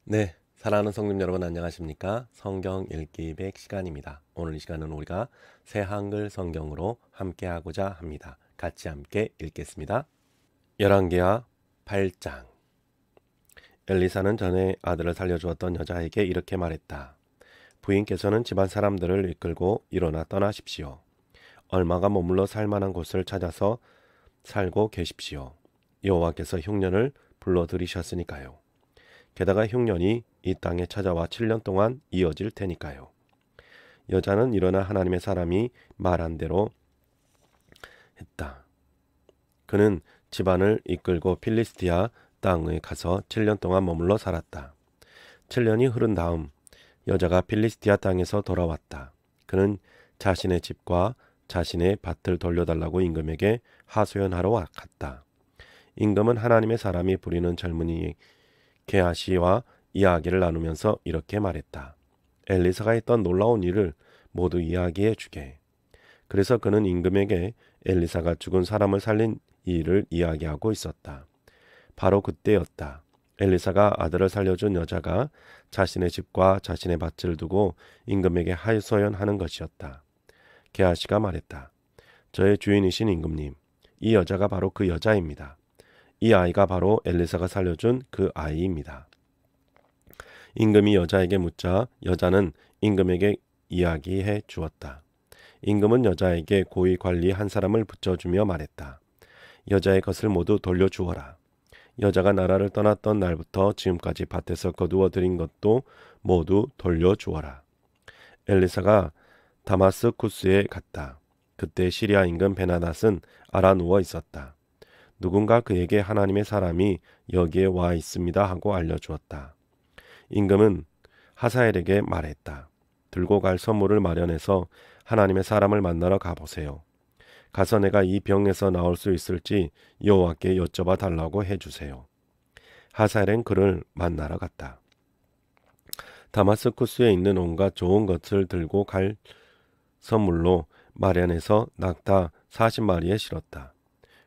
네, 사랑하는 성님 여러분 안녕하십니까? 성경 읽기 100 시간입니다. 오늘 이 시간은 우리가 새 한글 성경으로 함께하고자 합니다. 같이 함께 읽겠습니다. 열왕기하 8장. 엘리사는 전에 아들을 살려주었던 여자에게 이렇게 말했다. 부인께서는 집안 사람들을 이끌고 일어나 떠나십시오. 얼마가 머물러 살 만한 곳을 찾아서 살고 계십시오. 여호와께서 흉년을 불러들이셨으니까요. 게다가 흉년이 이 땅에 찾아와 7년 동안 이어질 테니까요. 여자는 일어나 하나님의 사람이 말한 대로 했다. 그는 집안을 이끌고 필리스티아 땅에 가서 7년 동안 머물러 살았다. 7년이 흐른 다음 여자가 필리스티아 땅에서 돌아왔다. 그는 자신의 집과 자신의 밭을 돌려달라고 임금에게 하소연하러 갔다. 임금은 하나님의 사람이 부리는 젊은이 게하시와 이야기를 나누면서 이렇게 말했다. 엘리사가 했던 놀라운 일을 모두 이야기해 주게. 그래서 그는 임금에게 엘리사가 죽은 사람을 살린 일을 이야기하고 있었다. 바로 그때였다. 엘리사가 아들을 살려준 여자가 자신의 집과 자신의 밭을 두고 임금에게 하소연하는 것이었다. 게하시가 말했다. 저의 주인이신 임금님, 이 여자가 바로 그 여자입니다. 이 아이가 바로 엘리사가 살려준 그 아이입니다. 임금이 여자에게 묻자 여자는 임금에게 이야기해 주었다. 임금은 여자에게 고위 관리 한 사람을 붙여주며 말했다. 여자의 것을 모두 돌려주어라. 여자가 나라를 떠났던 날부터 지금까지 밭에서 거두어 들인 것도 모두 돌려주어라. 엘리사가 다마스쿠스에 갔다. 그때 시리아 임금 베나닷은 알아 누워 있었다. 누군가 그에게 하나님의 사람이 여기에 와 있습니다 하고 알려주었다. 임금은 하사엘에게 말했다. 들고 갈 선물을 마련해서 하나님의 사람을 만나러 가보세요. 가서 내가 이 병에서 나올 수 있을지 여호와께 여쭤봐 달라고 해주세요. 하사엘은 그를 만나러 갔다. 다마스쿠스에 있는 온갖 좋은 것을 들고 갈 선물로 마련해서 낙타 40마리에 실었다.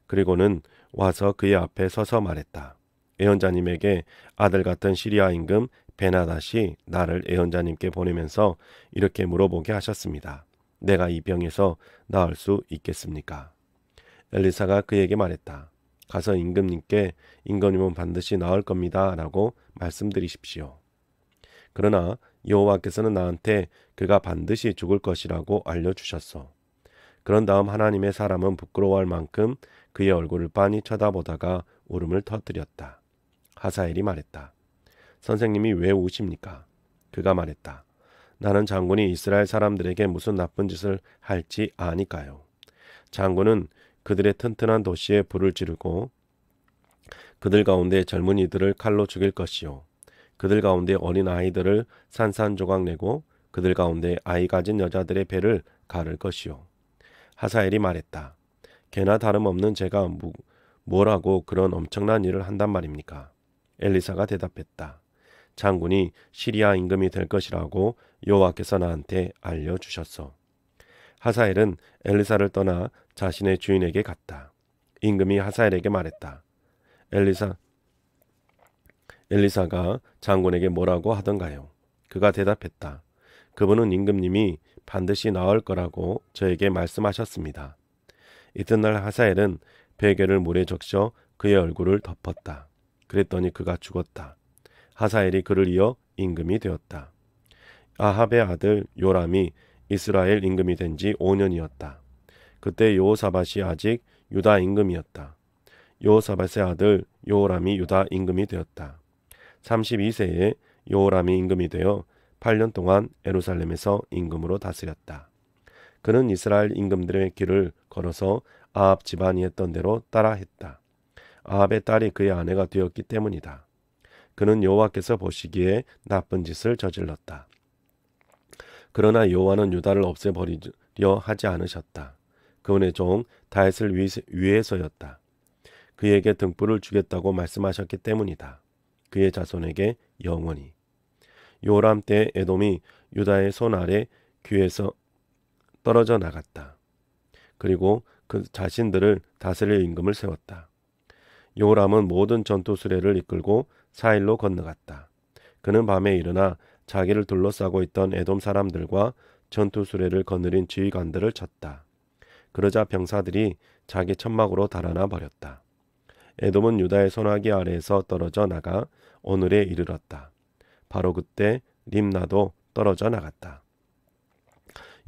그리고는 와서 그의 앞에 서서 말했다. 예언자님에게 아들 같은 시리아 임금 베나닷이 나를 예언자님께 보내면서 이렇게 물어보게 하셨습니다. 내가 이 병에서 나을 수 있겠습니까? 엘리사가 그에게 말했다. 가서 임금님께 임금님은 반드시 나을 겁니다 라고 말씀드리십시오. 그러나 여호와께서는 나한테 그가 반드시 죽을 것이라고 알려주셨소. 그런 다음 하나님의 사람은 부끄러워할 만큼 그의 얼굴을 빤히 쳐다보다가 울음을 터뜨렸다. 하사엘이 말했다. 선생님이 왜 우십니까? 그가 말했다. 나는 장군이 이스라엘 사람들에게 무슨 나쁜 짓을 할지 아니까요. 장군은 그들의 튼튼한 도시에 불을 지르고 그들 가운데 젊은이들을 칼로 죽일 것이요. 그들 가운데 어린 아이들을 산산조각 내고 그들 가운데 아이 가진 여자들의 배를 가를 것이요. 하사엘이 말했다. 개나 다름없는 제가 뭐라고 그런 엄청난 일을 한단 말입니까? 엘리사가 대답했다. 장군이 시리아 임금이 될 것이라고 여호와께서 나한테 알려주셨소. 하사엘은 엘리사를 떠나 자신의 주인에게 갔다. 임금이 하사엘에게 말했다. 엘리사가 장군에게 뭐라고 하던가요? 그가 대답했다. 그분은 임금님이 반드시 나을 거라고 저에게 말씀하셨습니다. 이튿날 하사엘은 베개를 물에 적셔 그의 얼굴을 덮었다. 그랬더니 그가 죽었다. 하사엘이 그를 이어 임금이 되었다. 아합의 아들 요람이 이스라엘 임금이 된 지 5년이었다. 그때 여호사밧이 아직 유다 임금이었다. 여호사밧의 아들 요람이 유다 임금이 되었다. 32세에 요람이 임금이 되어 8년 동안 예루살렘에서 임금으로 다스렸다. 그는 이스라엘 임금들의 길을 걸어서 아합 집안이 했던 대로 따라 했다. 아합의 딸이 그의 아내가 되었기 때문이다. 그는 여호와께서 보시기에 나쁜 짓을 저질렀다. 그러나 여호와는 유다를 없애버리려 하지 않으셨다. 그분의 종 다윗을 위해서였다. 그에게 등불을 주겠다고 말씀하셨기 때문이다. 그의 자손에게 영원히. 요람 때 에돔이 유다의 손 아래 귀에서 떨어져 나갔다. 그리고 그 자신들을 다스릴 임금을 세웠다. 요람은 모든 전투 수레를 이끌고 사일로 건너갔다. 그는 밤에 일어나 자기를 둘러싸고 있던 에돔 사람들과 전투 수레를 거느린 지휘관들을 쳤다. 그러자 병사들이 자기 천막으로 달아나 버렸다. 에돔은 유다의 손아귀 아래에서 떨어져 나가 오늘에 이르렀다. 바로 그때 림나도 떨어져 나갔다.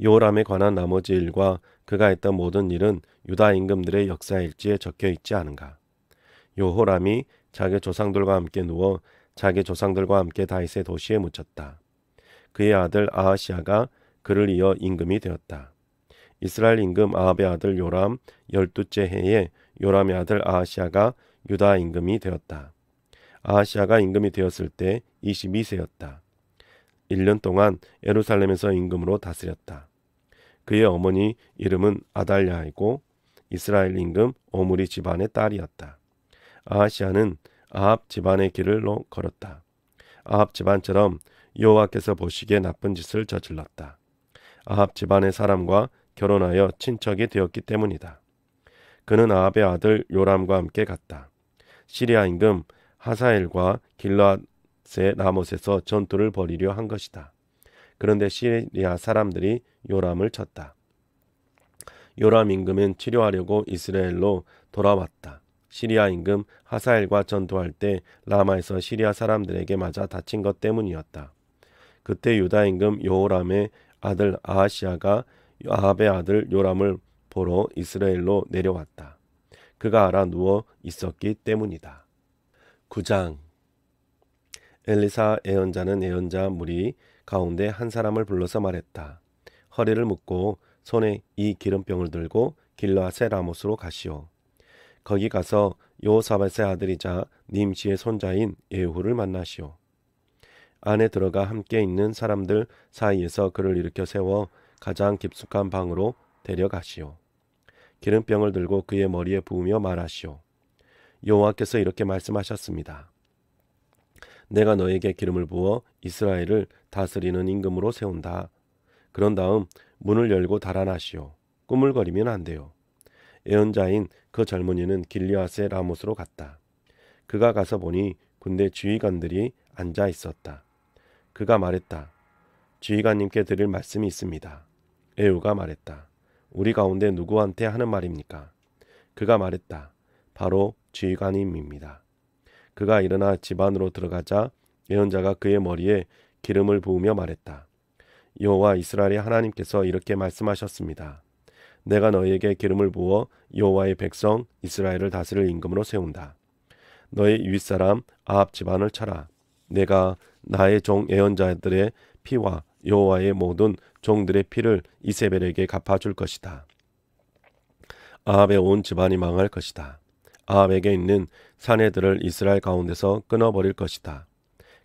요람에 관한 나머지 일과 그가 했던 모든 일은 유다 임금들의 역사일지에 적혀 있지 않은가. 요호람이 자기 조상들과 함께 누워 자기 조상들과 함께 다윗의 도시에 묻혔다. 그의 아들 아하시아가 그를 이어 임금이 되었다. 이스라엘 임금 아합의 아들 요람 12째 해에 요람의 아들 아하시아가 유다 임금이 되었다. 아하시아가 임금이 되었을 때 22세였다. 1년 동안 예루살렘에서 임금으로 다스렸다. 그의 어머니 이름은 아달랴이고 이스라엘 임금 오므리 집안의 딸이었다. 아하시아는 아합 집안의 길을 걸었다. 아합 집안처럼 여호와께서 보시기에 나쁜 짓을 저질렀다. 아합 집안의 사람과 결혼하여 친척이 되었기 때문이다. 그는 아합의 아들 요람과 함께 갔다. 시리아 임금 하사엘과 길르앗의 라못에서 전투를 벌이려 한 것이다. 그런데 시리아 사람들이 요람을 쳤다. 요람 임금은 치료하려고 이스라엘로 돌아왔다. 시리아 임금 하사엘과 전투할 때 라마에서 시리아 사람들에게 맞아 다친 것 때문이었다. 그때 유다 임금 여호람의 아들 아하시아가 아합의 아들 요람을 보러 이스라엘로 내려왔다. 그가 알아 누워 있었기 때문이다. 9장. 엘리사 예언자는 예언자 무리 가운데 한 사람을 불러서 말했다. 허리를 묶고 손에 이 기름병을 들고 길르앗의 라못으로 가시오. 거기 가서 여호사밧의 아들이자 님시의 손자인 예후를 만나시오. 안에 들어가 함께 있는 사람들 사이에서 그를 일으켜 세워 가장 깊숙한 방으로 데려가시오. 기름병을 들고 그의 머리에 부으며 말하시오. 여호와께서 이렇게 말씀하셨습니다. 내가 너에게 기름을 부어 이스라엘을 다스리는 임금으로 세운다. 그런 다음 문을 열고 달아나시오. 꾸물거리면 안 돼요. 예언자인 그 젊은이는 길르앗의 라못으로 갔다. 그가 가서 보니 군대 지휘관들이 앉아 있었다. 그가 말했다. 지휘관님께 드릴 말씀이 있습니다. 예후가 말했다. 우리 가운데 누구한테 하는 말입니까? 그가 말했다. 바로 지휘관님입니다. 그가 일어나 집 안으로 들어가자 예언자가 그의 머리에 기름을 부으며 말했다. 여호와 이스라엘의 하나님께서 이렇게 말씀하셨습니다. 내가 너희에게 기름을 부어 여호와의 백성 이스라엘을 다스릴 임금으로 세운다. 너희 윗사람 아합 집안을 쳐라. 내가 나의 종 예언자들의 피와 여호와의 모든 종들의 피를 이세벨에게 갚아줄 것이다. 아합의 온 집안이 망할 것이다. 아합에게 있는 사내들을 이스라엘 가운데서 끊어버릴 것이다.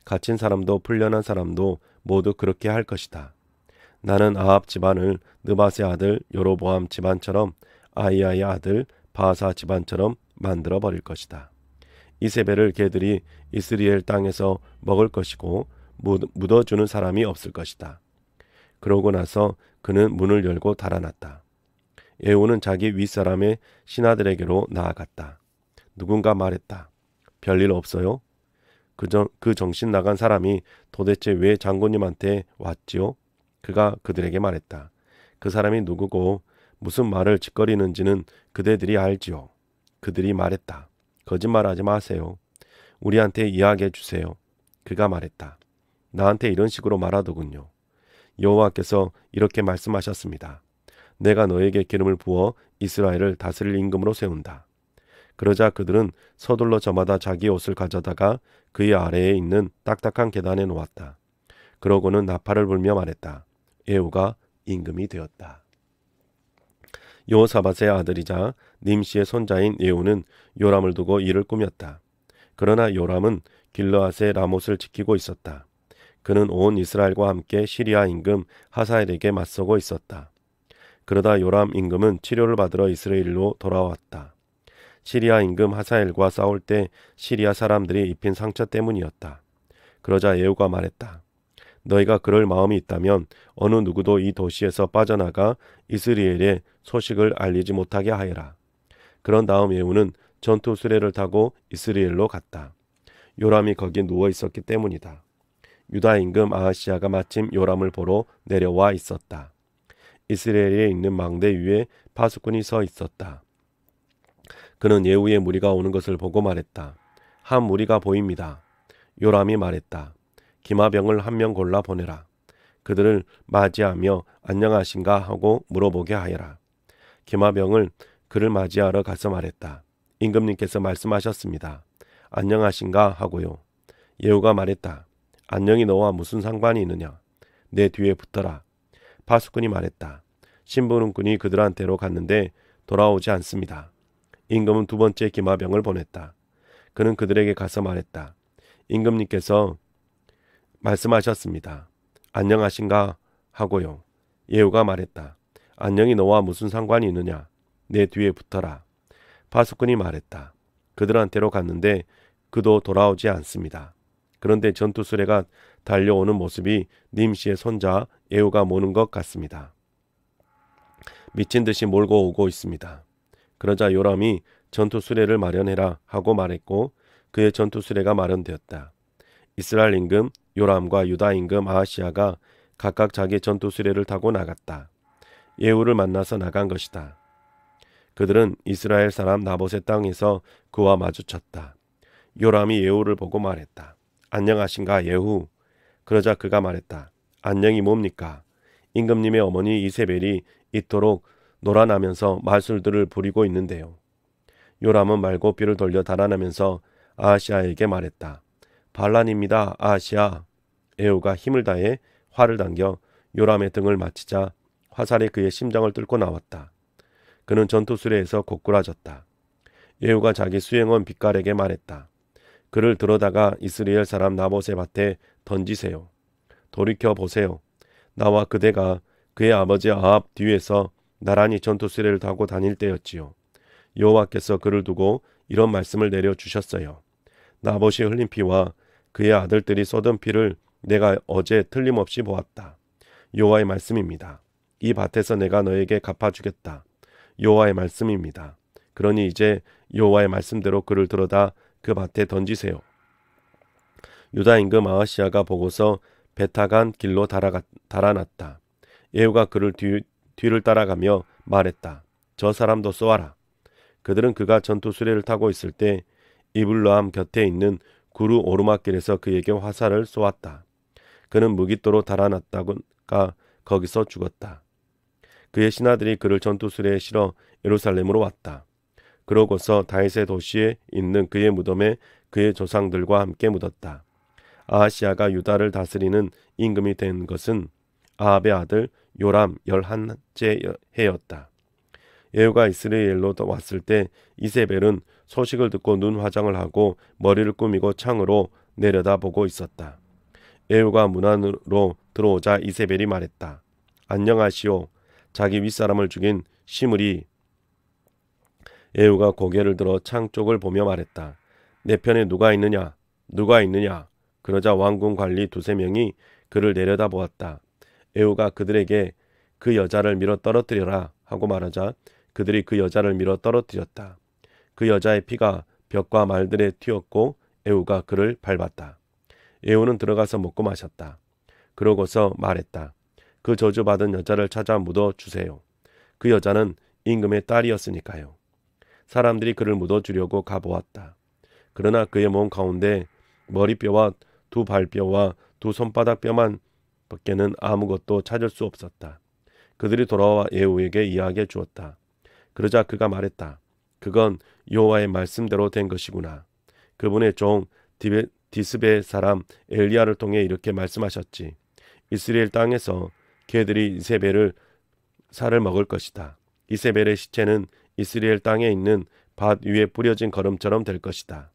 갇힌 사람도 풀려난 사람도 모두 그렇게 할 것이다. 나는 아합 집안을 느밧의 아들 여로보암 집안처럼 아히야의 아들 바하사 집안처럼 만들어 버릴 것이다. 이세벨을 개들이 이스라엘 땅에서 먹을 것이고 묻어주는 사람이 없을 것이다. 그러고 나서 그는 문을 열고 달아났다. 예후는 자기 윗사람의 신하들에게로 나아갔다. 누군가 말했다. 별일 없어요? 그 정신 나간 사람이 도대체 왜 장군님한테 왔지요? 그가 그들에게 말했다. 그 사람이 누구고 무슨 말을 짓거리는지는 그대들이 알지요. 그들이 말했다. 거짓말하지 마세요. 우리한테 이야기해 주세요. 그가 말했다. 나한테 이런 식으로 말하더군요. 여호와께서 이렇게 말씀하셨습니다. 내가 너에게 기름을 부어 이스라엘을 다스릴 임금으로 세운다. 그러자 그들은 서둘러 저마다 자기 옷을 가져다가 그의 아래에 있는 딱딱한 계단에 놓았다. 그러고는 나팔을 불며 말했다. 예후가 임금이 되었다. 여호사밧의 아들이자 님시의 손자인 예후는 요람을 두고 일을 꾸몄다. 그러나 요람은 길르앗의 라못을 지키고 있었다. 그는 온 이스라엘과 함께 시리아 임금 하사엘에게 맞서고 있었다. 그러다 요람 임금은 치료를 받으러 이스라엘로 돌아왔다. 시리아 임금 하사엘과 싸울 때 시리아 사람들이 입힌 상처 때문이었다. 그러자 예후가 말했다. 너희가 그럴 마음이 있다면 어느 누구도 이 도시에서 빠져나가 이스라엘의 소식을 알리지 못하게 하여라. 그런 다음 예후는 전투 수레를 타고 이스라엘로 갔다. 요람이 거기 누워 있었기 때문이다. 유다 임금 아하시아가 마침 요람을 보러 내려와 있었다. 이스라엘에 있는 망대 위에 파수꾼이 서 있었다. 그는 예후의 무리가 오는 것을 보고 말했다. 한 무리가 보입니다. 요람이 말했다. 기마병을 한 명 골라 보내라. 그들을 맞이하며 안녕하신가 하고 물어보게 하여라. 기마병을 그를 맞이하러 가서 말했다. 임금님께서 말씀하셨습니다. 안녕하신가 하고요. 예후가 말했다. 안녕이 너와 무슨 상관이 있느냐. 내 뒤에 붙어라. 파수꾼이 말했다. 심부름꾼이 그들한테로 갔는데 돌아오지 않습니다. 임금은 두 번째 기마병을 보냈다. 그는 그들에게 가서 말했다. 임금님께서 말씀하셨습니다. 안녕하신가 하고요. 예후가 말했다. 안녕이 너와 무슨 상관이 있느냐. 내 뒤에 붙어라. 파수꾼이 말했다. 그들한테로 갔는데 그도 돌아오지 않습니다. 그런데 전투 수레가 달려오는 모습이 님시의 손자 예후가 모는 것 같습니다. 미친 듯이 몰고 오고 있습니다. 그러자 요람이 전투 수레를 마련해라 하고 말했고 그의 전투 수레가 마련되었다. 이스라엘 임금 요람과 유다 임금 아하시아가 각각 자기 전투 수레를 타고 나갔다. 예후를 만나서 나간 것이다. 그들은 이스라엘 사람 나봇의 땅에서 그와 마주쳤다. 요람이 예후를 보고 말했다. 안녕하신가 예후. 그러자 그가 말했다. 안녕이 뭡니까? 임금님의 어머니 이세벨이 이토록 놀아나면서 말술들을 부리고 있는데요. 요람은 말고삐를 돌려 달아나면서 아하시아에게 말했다. 반란입니다. 아하시아. 예후가 힘을 다해 활을 당겨 요람의 등을 맞히자 화살이 그의 심장을 뚫고 나왔다. 그는 전투 수레에서 고꾸라졌다. 예후가 자기 수행원 빛깔에게 말했다. 그를 들어다가 이스라엘 사람 나봇의 밭에 던지세요. 돌이켜 보세요. 나와 그대가 그의 아버지 아합 뒤에서 나란히 전투 수레를 타고 다닐 때였지요. 여호와께서 그를 두고 이런 말씀을 내려주셨어요. 나봇이 흘린 피와 그의 아들들이 쏟은 피를 내가 어제 틀림없이 보았다. 여호와의 말씀입니다. 이 밭에서 내가 너에게 갚아주겠다. 여호와의 말씀입니다. 그러니 이제 여호와의 말씀대로 그를 들어다 그 밭에 던지세요. 유다 임금 아하시아가 보고서 베타간 길로 달아났다. 예후가 그를 뒤를 따라가며 말했다. 저 사람도 쏘아라. 그들은 그가 전투 수레를 타고 있을 때 이블라함 곁에 있는 구루 오르막길에서 그에게 화살을 쏘았다. 그는 무기토로 달아났다가 거기서 죽었다. 그의 신하들이 그를 전투 수레에 실어 예루살렘으로 왔다. 그러고서 다윗의 도시에 있는 그의 무덤에 그의 조상들과 함께 묻었다. 아하시아가 유다를 다스리는 임금이 된 것은 아합의 아들 요람 11째 해였다. 예후가 이스라엘로 왔을 때 이세벨은 소식을 듣고 눈 화장을 하고 머리를 꾸미고 창으로 내려다보고 있었다. 예후가 문 안으로 들어오자 이세벨이 말했다. 안녕하시오. 자기 윗사람을 죽인 시므리. 예후가 고개를 들어 창 쪽을 보며 말했다. 내 편에 누가 있느냐? 누가 있느냐? 그러자 왕궁 관리 두세 명이 그를 내려다보았다. 예후가 그들에게 그 여자를 밀어 떨어뜨려라 하고 말하자 그들이 그 여자를 밀어 떨어뜨렸다. 그 여자의 피가 벽과 말들에 튀었고 예후가 그를 밟았다. 예후는 들어가서 먹고 마셨다. 그러고서 말했다. 그 저주받은 여자를 찾아 묻어주세요. 그 여자는 임금의 딸이었으니까요. 사람들이 그를 묻어주려고 가보았다. 그러나 그의 몸 가운데 머리뼈와 두 발뼈와 두 손바닥 뼈만 밖에는 아무것도 찾을 수 없었다. 그들이 돌아와 예후에게 이야기해 주었다. 그러자 그가 말했다. 그건 여호와의 말씀대로 된 것이구나. 그분의 종 디스베 사람 엘리야를 통해 이렇게 말씀하셨지. 이스라엘 땅에서 개들이 이세벨을 살을 먹을 것이다. 이세벨의 시체는 이스라엘 땅에 있는 밭 위에 뿌려진 거름처럼 될 것이다.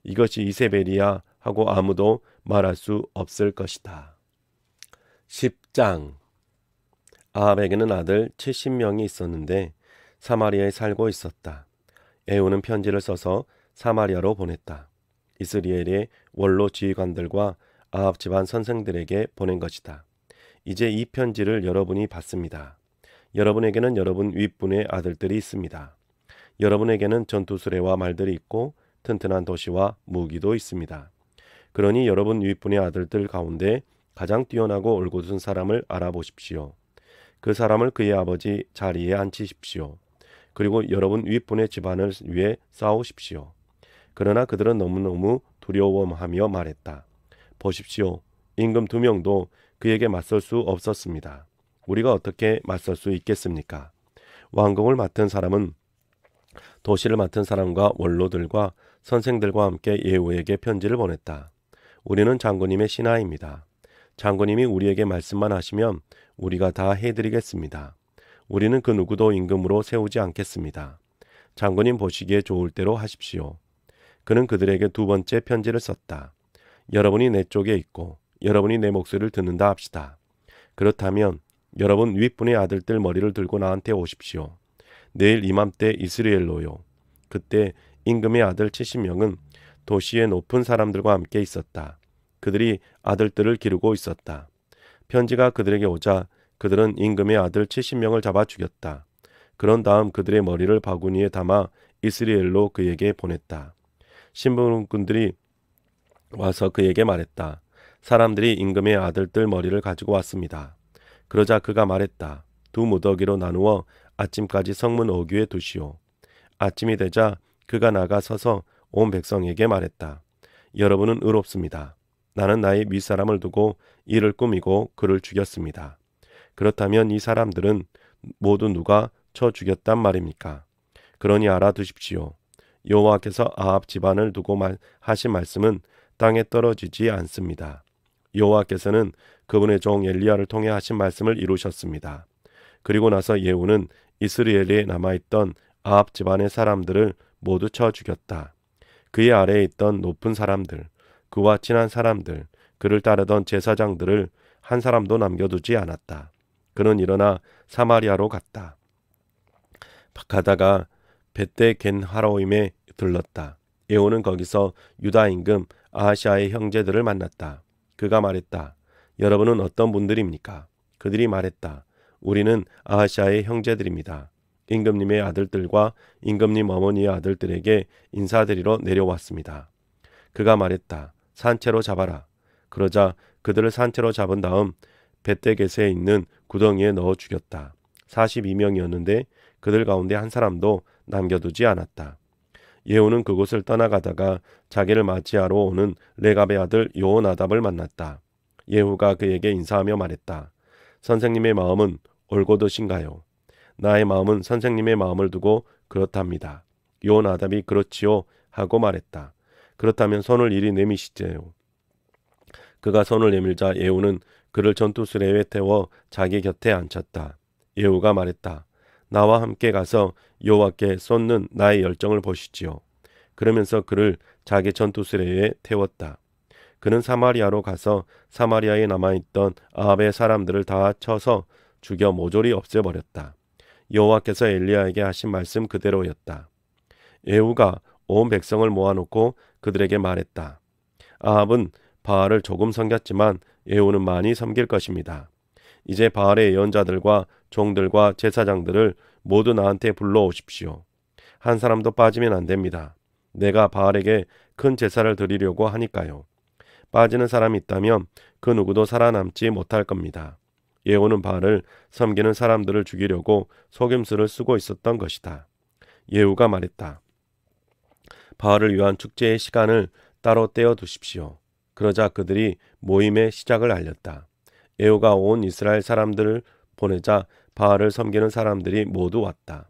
이것이 이세벨이야 하고 아무도 말할 수 없을 것이다. 10장. 아합에게는 아들 70명이 있었는데 사마리아에 살고 있었다. 예후는 편지를 써서 사마리아로 보냈다. 이스라엘의 원로 지휘관들과 아합 집안 선생들에게 보낸 것이다. 이제 이 편지를 여러분이 받습니다. 여러분에게는 여러분 윗분의 아들들이 있습니다. 여러분에게는 전투수레와 말들이 있고 튼튼한 도시와 무기도 있습니다. 그러니 여러분 윗분의 아들들 가운데 가장 뛰어나고 올곧은 사람을 알아보십시오. 그 사람을 그의 아버지 자리에 앉히십시오. 그리고 여러분 윗분의 집안을 위해 싸우십시오. 그러나 그들은 너무너무 두려워하며 말했다. 보십시오. 임금 2명도 그에게 맞설 수 없었습니다. 우리가 어떻게 맞설 수 있겠습니까? 왕궁을 맡은 사람은 도시를 맡은 사람과 원로들과 선생들과 함께 예후에게 편지를 보냈다. 우리는 장군님의 신하입니다. 장군님이 우리에게 말씀만 하시면 우리가 다 해드리겠습니다. 우리는 그 누구도 임금으로 세우지 않겠습니다. 장군님 보시기에 좋을 대로 하십시오. 그는 그들에게 2번째 편지를 썼다. 여러분이 내 쪽에 있고 여러분이 내 목소리를 듣는다 합시다. 그렇다면 여러분 윗분의 아들들 머리를 들고 나한테 오십시오. 내일 이맘때 이스라엘로요. 그때 임금의 아들 70명은 도시의 높은 사람들과 함께 있었다. 그들이 아들들을 기르고 있었다. 편지가 그들에게 오자 그들은 임금의 아들 70명을 잡아 죽였다. 그런 다음 그들의 머리를 바구니에 담아 이스라엘로 그에게 보냈다. 신분군들이 와서 그에게 말했다. 사람들이 임금의 아들들 머리를 가지고 왔습니다. 그러자 그가 말했다. 2 무더기로 나누어 아침까지 성문 어귀에 두시오. 아침이 되자 그가 나가 서서 온 백성에게 말했다. 여러분은 의롭습니다. 나는 나의 윗사람을 두고 이를 꾸미고 그를 죽였습니다. 그렇다면 이 사람들은 모두 누가 쳐 죽였단 말입니까? 그러니 알아두십시오. 여호와께서 아합 집안을 두고 하신 말씀은 땅에 떨어지지 않습니다. 여호와께서는 그분의 종 엘리야를 통해 하신 말씀을 이루셨습니다. 그리고 나서 예후는 이스라엘에 남아있던 아합 집안의 사람들을 모두 쳐 죽였다. 그의 아래에 있던 높은 사람들, 그와 친한 사람들, 그를 따르던 제사장들을 한 사람도 남겨두지 않았다. 그는 일어나 사마리아로 갔다. 가다가 벳대 겐하로임에 들렀다. 예후는 거기서 유다 임금 아하시아의 형제들을 만났다. 그가 말했다. 여러분은 어떤 분들입니까? 그들이 말했다. 우리는 아하시아의 형제들입니다. 임금님의 아들들과 임금님 어머니의 아들들에게 인사드리러 내려왔습니다. 그가 말했다. 산채로 잡아라. 그러자 그들을 산채로 잡은 다음 벳데겟에 있는 구덩이에 넣어 죽였다. 42명이었는데 그들 가운데 한 사람도 남겨두지 않았다. 예후는 그곳을 떠나가다가 자기를 맞이하러 오는 레갑의 아들 요나답을 만났다. 예후가 그에게 인사하며 말했다. 선생님의 마음은 올곧으신가요? 나의 마음은 선생님의 마음을 두고 그렇답니다. 요나답이 그렇지요 하고 말했다. 그렇다면 손을 이리 내미시지요. 그가 손을 내밀자 예후는 그를 전투수레에 태워 자기 곁에 앉혔다. 예후가 말했다. 나와 함께 가서 여호와께 쏟는 나의 열정을 보시지요. 그러면서 그를 자기 전투수레에 태웠다. 그는 사마리아로 가서 사마리아에 남아있던 아합의 사람들을 다 쳐서 죽여 모조리 없애버렸다. 여호와께서 엘리야에게 하신 말씀 그대로였다. 예후가 온 백성을 모아놓고 그들에게 말했다. 아합은 바알을 조금 섬겼지만 예후는 많이 섬길 것입니다. 이제 바알의 예언자들과 종들과 제사장들을 모두 나한테 불러오십시오. 한 사람도 빠지면 안 됩니다. 내가 바알에게 큰 제사를 드리려고 하니까요. 빠지는 사람이 있다면 그 누구도 살아남지 못할 겁니다. 예후는 바알을 섬기는 사람들을 죽이려고 속임수를 쓰고 있었던 것이다. 예후가 말했다. 바알을 위한 축제의 시간을 따로 떼어 두십시오. 그러자 그들이 모임의 시작을 알렸다. 예후가 온 이스라엘 사람들을 보내자 바알을 섬기는 사람들이 모두 왔다.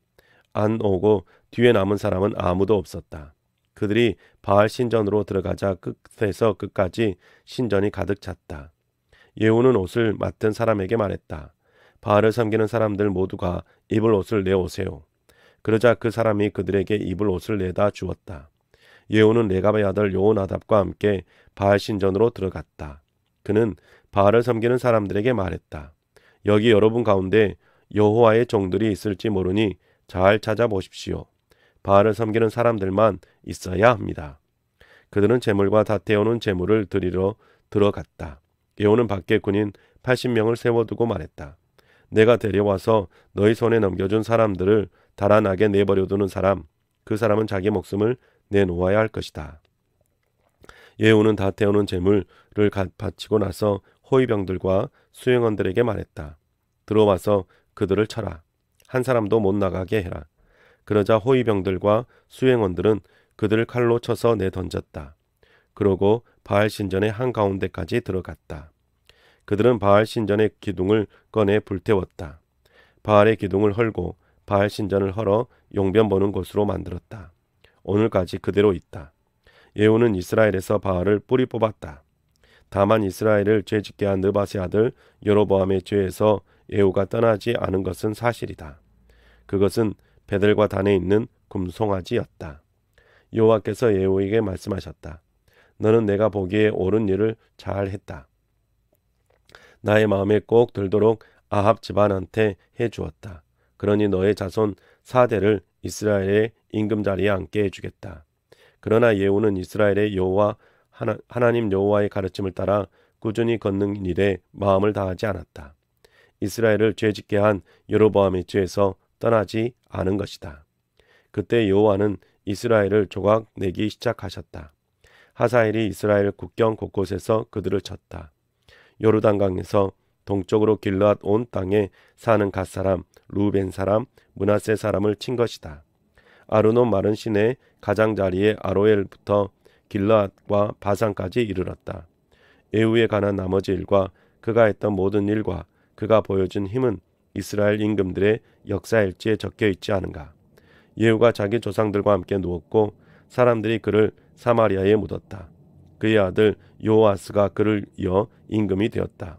안 오고 뒤에 남은 사람은 아무도 없었다. 그들이 바알 신전으로 들어가자 끝에서 끝까지 신전이 가득 찼다. 예후는 옷을 맡은 사람에게 말했다. 바알을 섬기는 사람들 모두가 입을 옷을 내오세요. 그러자 그 사람이 그들에게 입을 옷을 내다 주었다. 예후는 레갑의 아들 요나답과 함께 바알 신전으로 들어갔다. 그는 바알을 섬기는 사람들에게 말했다. 여기 여러분 가운데 여호와의 종들이 있을지 모르니 잘 찾아보십시오. 바알을 섬기는 사람들만 있어야 합니다. 그들은 제물과 다 태우는 제물을 드리러 들어갔다. 예후는 밖에 군인 80명을 세워두고 말했다. 내가 데려와서 너희 손에 넘겨준 사람들을 달아나게 내버려두는 사람, 그 사람은 자기 목숨을 내놓아야 할 것이다. 예후는 다 태우는 제물을 바치고 나서 호위병들과 수행원들에게 말했다. 들어와서 그들을 쳐라. 한 사람도 못 나가게 해라. 그러자 호위병들과 수행원들은 그들을 칼로 쳐서 내던졌다. 그러고 바알 신전의 한가운데까지 들어갔다. 그들은 바알 신전의 기둥을 꺼내 불태웠다. 바알의 기둥을 헐고 바알 신전을 헐어 용변 보는 곳으로 만들었다. 오늘까지 그대로 있다. 예후는 이스라엘에서 바알을 뿌리 뽑았다. 다만 이스라엘을 죄짓게 한 느밧의 아들 여로보암의 죄에서 예후가 떠나지 않은 것은 사실이다. 그것은 베델과 단에 있는 금송아지였다. 여호와께서 예후에게 말씀하셨다. 너는 내가 보기에 옳은 일을 잘 했다. 나의 마음에 꼭 들도록 아합 집안한테 해주었다. 그러니 너의 자손 4대를 이스라엘의 임금자리에 앉게 해주겠다. 그러나 예후는 이스라엘의 여호와 하나님 여호와의 가르침을 따라 꾸준히 걷는 일에 마음을 다하지 않았다. 이스라엘을 죄짓게 한 여로보암의 죄에서 떠나지 않은 것이다. 그때 여호와는 이스라엘을 조각내기 시작하셨다. 하사엘이 이스라엘 국경 곳곳에서 그들을 쳤다. 요르단강에서 동쪽으로 길르앗 온 땅에 사는 갓 사람, 루벤 사람, 므낫세 사람을 친 것이다. 아르논 마른 시내 가장자리에 아로엘부터 길르앗과 바산까지 이르렀다. 예후에 관한 나머지 일과 그가 했던 모든 일과 그가 보여준 힘은 이스라엘 임금들의 역사일지에 적혀 있지 않은가. 예후가 자기 조상들과 함께 누웠고 사람들이 그를 사마리아에 묻었다. 그의 아들 요아스가 그를 이어 임금이 되었다.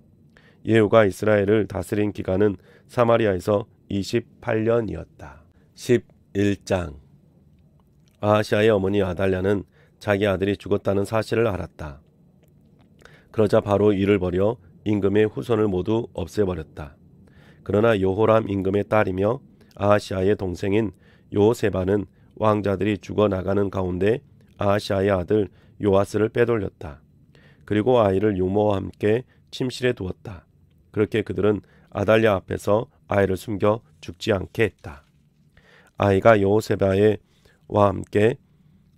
예후가 이스라엘을 다스린 기간은 사마리아에서 28년이었다. 11장. 아하시아의 어머니 아달랴는 자기 아들이 죽었다는 사실을 알았다. 그러자 바로 일을 벌여 임금의 후손을 모두 없애버렸다. 그러나 여호람 임금의 딸이며 아하시아의 동생인 여호세바는 왕자들이 죽어나가는 가운데 아하시아의 아들 요아스를 빼돌렸다. 그리고 아이를 유모와 함께 침실에 두었다. 그렇게 그들은 아달랴 앞에서 아이를 숨겨 죽지 않게 했다. 아이가 여호세바와 함께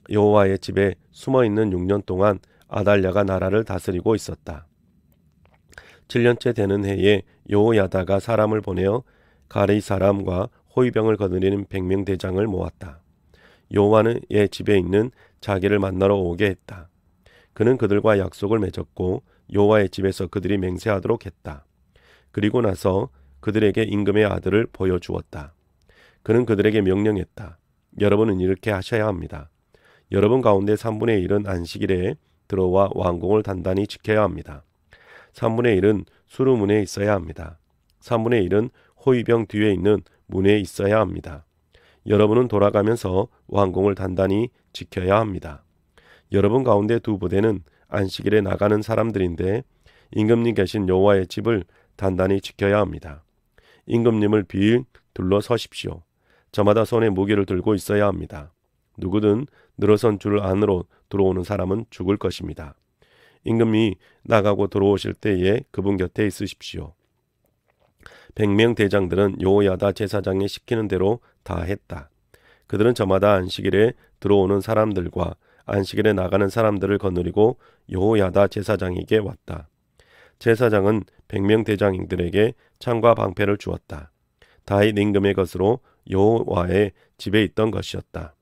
여호와의 집에 숨어있는 6년 동안 아달랴가 나라를 다스리고 있었다. 7년째 되는 해에 여호야다가 사람을 보내어 가레이 사람과 호위병을 거느리는 100명 대장을 모았다. 여호와의 집에 있는 자기를 만나러 오게 했다. 그는 그들과 약속을 맺었고 여호와의 집에서 그들이 맹세하도록 했다. 그리고 나서 그들에게 임금의 아들을 보여주었다. 그는 그들에게 명령했다. 여러분은 이렇게 하셔야 합니다. 여러분 가운데 3분의 1은 안식일에 들어와 왕궁을 단단히 지켜야 합니다. 3분의 1은 수루문에 있어야 합니다. 3분의 1은 호위병 뒤에 있는 문에 있어야 합니다. 여러분은 돌아가면서 왕궁을 단단히 지켜야 합니다. 여러분 가운데 2부대는 안식일에 나가는 사람들인데 임금님 계신 여호와의 집을 단단히 지켜야 합니다. 임금님을 비일 둘러서십시오. 저마다 손에 무기를 들고 있어야 합니다. 누구든 늘어선 줄 안으로 들어오는 사람은 죽을 것입니다. 임금이 나가고 들어오실 때에 그분 곁에 있으십시오. 100명 대장들은 여호야다 제사장이 시키는 대로 다 했다. 그들은 저마다 안식일에 들어오는 사람들과 안식일에 나가는 사람들을 거느리고 여호야다 제사장에게 왔다. 제사장은 100명 대장들에게 창과 방패를 주었다. 다윗 임금의 것으로 여호와의 집에 있던 것이었다.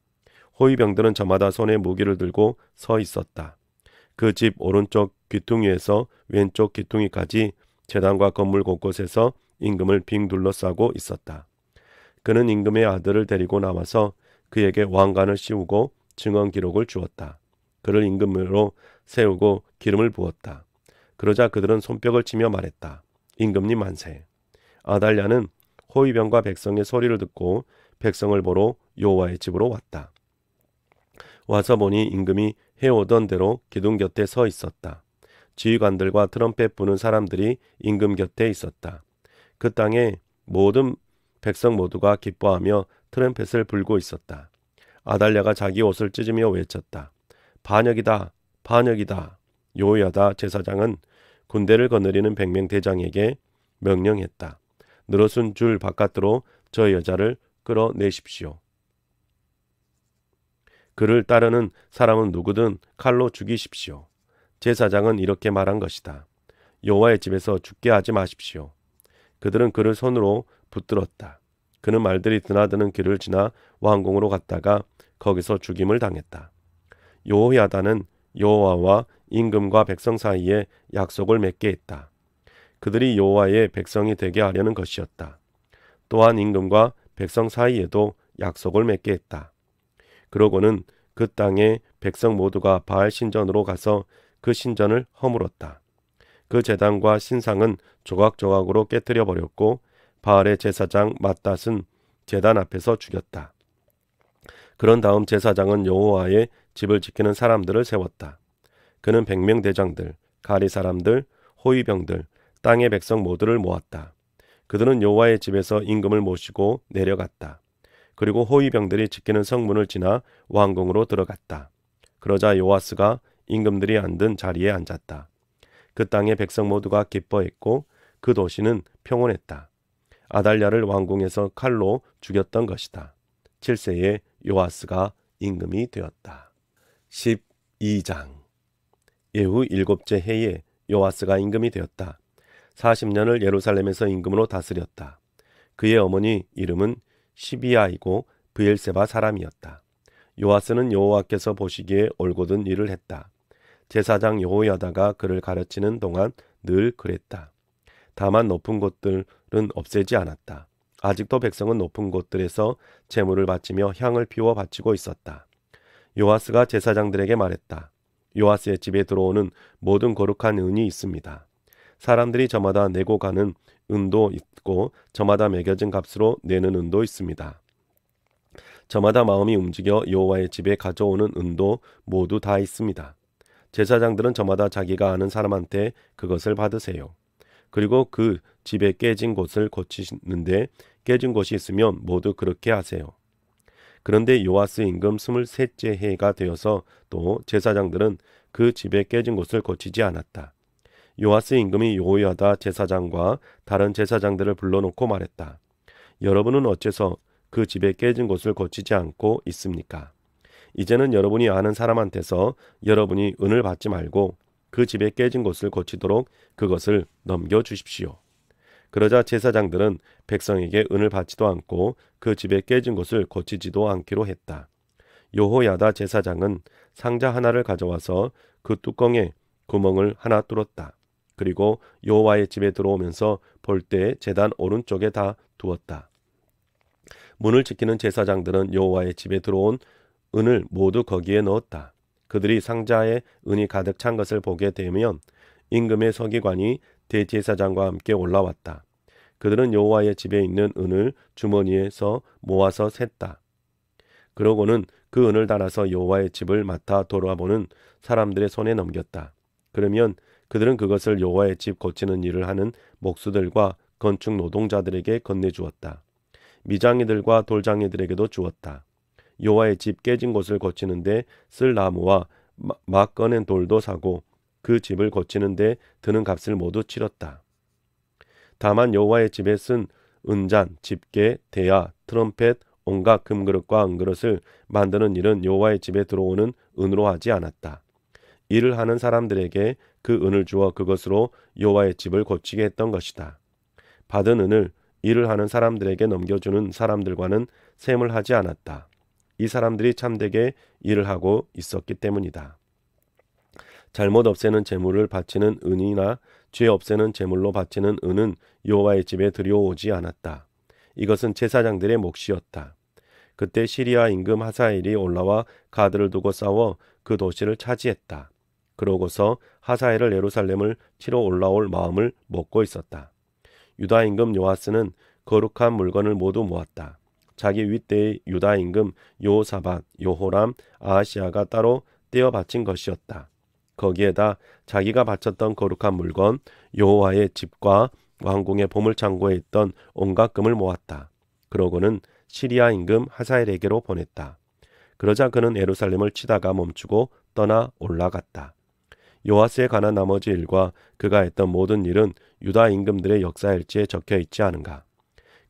호위병들은 저마다 손에 무기를 들고 서 있었다. 그 집 오른쪽 귀퉁이에서 왼쪽 귀퉁이까지 제단과 건물 곳곳에서 임금을 빙 둘러싸고 있었다. 그는 임금의 아들을 데리고 나와서 그에게 왕관을 씌우고 증언 기록을 주었다. 그를 임금으로 세우고 기름을 부었다. 그러자 그들은 손뼉을 치며 말했다. 임금님 만세. 아달랴는 호위병과 백성의 소리를 듣고 백성을 보러 여호와의 집으로 왔다. 와서 보니 임금이 해오던 대로 기둥 곁에 서 있었다. 지휘관들과 트럼펫 부는 사람들이 임금 곁에 있었다. 그 땅에 모든 백성 모두가 기뻐하며 트럼펫을 불고 있었다. 아달랴가 자기 옷을 찢으며 외쳤다. 반역이다! 반역이다! 여호야다 제사장은 군대를 거느리는 100명 대장에게 명령했다. 늘어선 줄 바깥으로 저 여자를 끌어내십시오. 그를 따르는 사람은 누구든 칼로 죽이십시오. 제사장은 이렇게 말한 것이다. 여호와의 집에서 죽게 하지 마십시오. 그들은 그를 손으로 붙들었다. 그는 말들이 드나드는 길을 지나 왕궁으로 갔다가 거기서 죽임을 당했다. 여호야다는 여호와와 임금과 백성 사이에 약속을 맺게 했다. 그들이 여호와의 백성이 되게 하려는 것이었다. 또한 임금과 백성 사이에도 약속을 맺게 했다. 그러고는 그 땅의 백성 모두가 바알 신전으로 가서 그 신전을 허물었다. 그 제단과 신상은 조각조각으로 깨뜨려 버렸고 바알의 제사장 맏닷은 제단 앞에서 죽였다. 그런 다음 제사장은 여호와의 집을 지키는 사람들을 세웠다. 그는 100명 대장들, 가리 사람들, 호위병들, 땅의 백성 모두를 모았다. 그들은 여호와의 집에서 임금을 모시고 내려갔다. 그리고 호위병들이 지키는 성문을 지나 왕궁으로 들어갔다. 그러자 요아스가 임금들이 앉은 자리에 앉았다. 그 땅의 백성 모두가 기뻐했고 그 도시는 평온했다. 아달랴를 왕궁에서 칼로 죽였던 것이다. 7세에 요아스가 임금이 되었다. 12장 예후 7째 해에 요아스가 임금이 되었다. 40년을 예루살렘에서 임금으로 다스렸다. 그의 어머니 이름은 시비아이고 브엘세바 사람이었다. 요아스는 여호와께서 보시기에 올곧은 일을 했다. 제사장 여호야다가 그를 가르치는 동안 늘 그랬다. 다만 높은 곳들은 없애지 않았다. 아직도 백성은 높은 곳들에서 제물을 바치며 향을 피워 바치고 있었다. 요아스가 제사장들에게 말했다. 요아스의 집에 들어오는 모든 거룩한 은이 있습니다. 사람들이 저마다 내고 가는 은도 있고 저마다 매겨진 값으로 내는 은도 있습니다. 저마다 마음이 움직여 여호와의 집에 가져오는 은도 모두 다 있습니다. 제사장들은 저마다 자기가 아는 사람한테 그것을 받으세요. 그리고 그 집에 깨진 곳을 고치는데 깨진 곳이 있으면 모두 그렇게 하세요. 그런데 요아스 임금 23째 해가 되어서 또 제사장들은 그 집에 깨진 곳을 고치지 않았다. 요아스 임금이 여호야다 제사장과 다른 제사장들을 불러놓고 말했다. 여러분은 어째서 그 집에 깨진 곳을 고치지 않고 있습니까? 이제는 여러분이 아는 사람한테서 여러분이 은을 받지 말고 그 집에 깨진 곳을 고치도록 그것을 넘겨주십시오. 그러자 제사장들은 백성에게 은을 받지도 않고 그 집에 깨진 곳을 고치지도 않기로 했다. 여호야다 제사장은 상자 하나를 가져와서 그 뚜껑에 구멍을 하나 뚫었다. 그리고 여호와의 집에 들어오면서 볼 때 제단 오른쪽에 다 두었다. 문을 지키는 제사장들은 여호와의 집에 들어온 은을 모두 거기에 넣었다. 그들이 상자에 은이 가득 찬 것을 보게 되면 임금의 서기관이 대제사장과 함께 올라왔다. 그들은 여호와의 집에 있는 은을 주머니에서 모아서 셌다. 그러고는 그 은을 달아서 여호와의 집을 맡아 돌아보는 사람들의 손에 넘겼다. 그러면 그들은 그것을 여호와의 집 고치는 일을 하는 목수들과 건축 노동자들에게 건네주었다. 미장이들과 돌장이들에게도 주었다. 여호와의 집 깨진 곳을 고치는데 쓸 나무와 막 꺼낸 돌도 사고 그 집을 고치는데 드는 값을 모두 치렀다. 다만 여호와의 집에 쓴 은잔, 집게, 대야, 트럼펫, 온갖 금그릇과 은그릇을 만드는 일은 여호와의 집에 들어오는 은으로 하지 않았다. 일을 하는 사람들에게 그 은을 주어 그것으로 여호와의 집을 고치게 했던 것이다. 받은 은을 일을 하는 사람들에게 넘겨주는 사람들과는 셈을 하지 않았다. 이 사람들이 참되게 일을 하고 있었기 때문이다. 잘못 없애는 제물을 바치는 은이나 죄 없애는 제물로 바치는 은은 여호와의 집에 들여오지 않았다. 이것은 제사장들의 몫이었다. 그때 시리아 임금 하사엘이 올라와 가드를 두고 싸워 그 도시를 차지했다. 그러고서 하사엘을 예루살렘을 치러 올라올 마음을 먹고 있었다. 유다 임금 요아스는 거룩한 물건을 모두 모았다. 자기 윗대의 유다 임금 여호사밧, 여호람, 아하시아가 따로 떼어 바친 것이었다. 거기에다 자기가 바쳤던 거룩한 물건, 여호와의 집과 왕궁의 보물창고에 있던 온갖 금을 모았다. 그러고는 시리아 임금 하사엘에게로 보냈다. 그러자 그는 예루살렘을 치다가 멈추고 떠나 올라갔다. 요아스에 관한 나머지 일과 그가 했던 모든 일은 유다 임금들의 역사일지에 적혀 있지 않은가.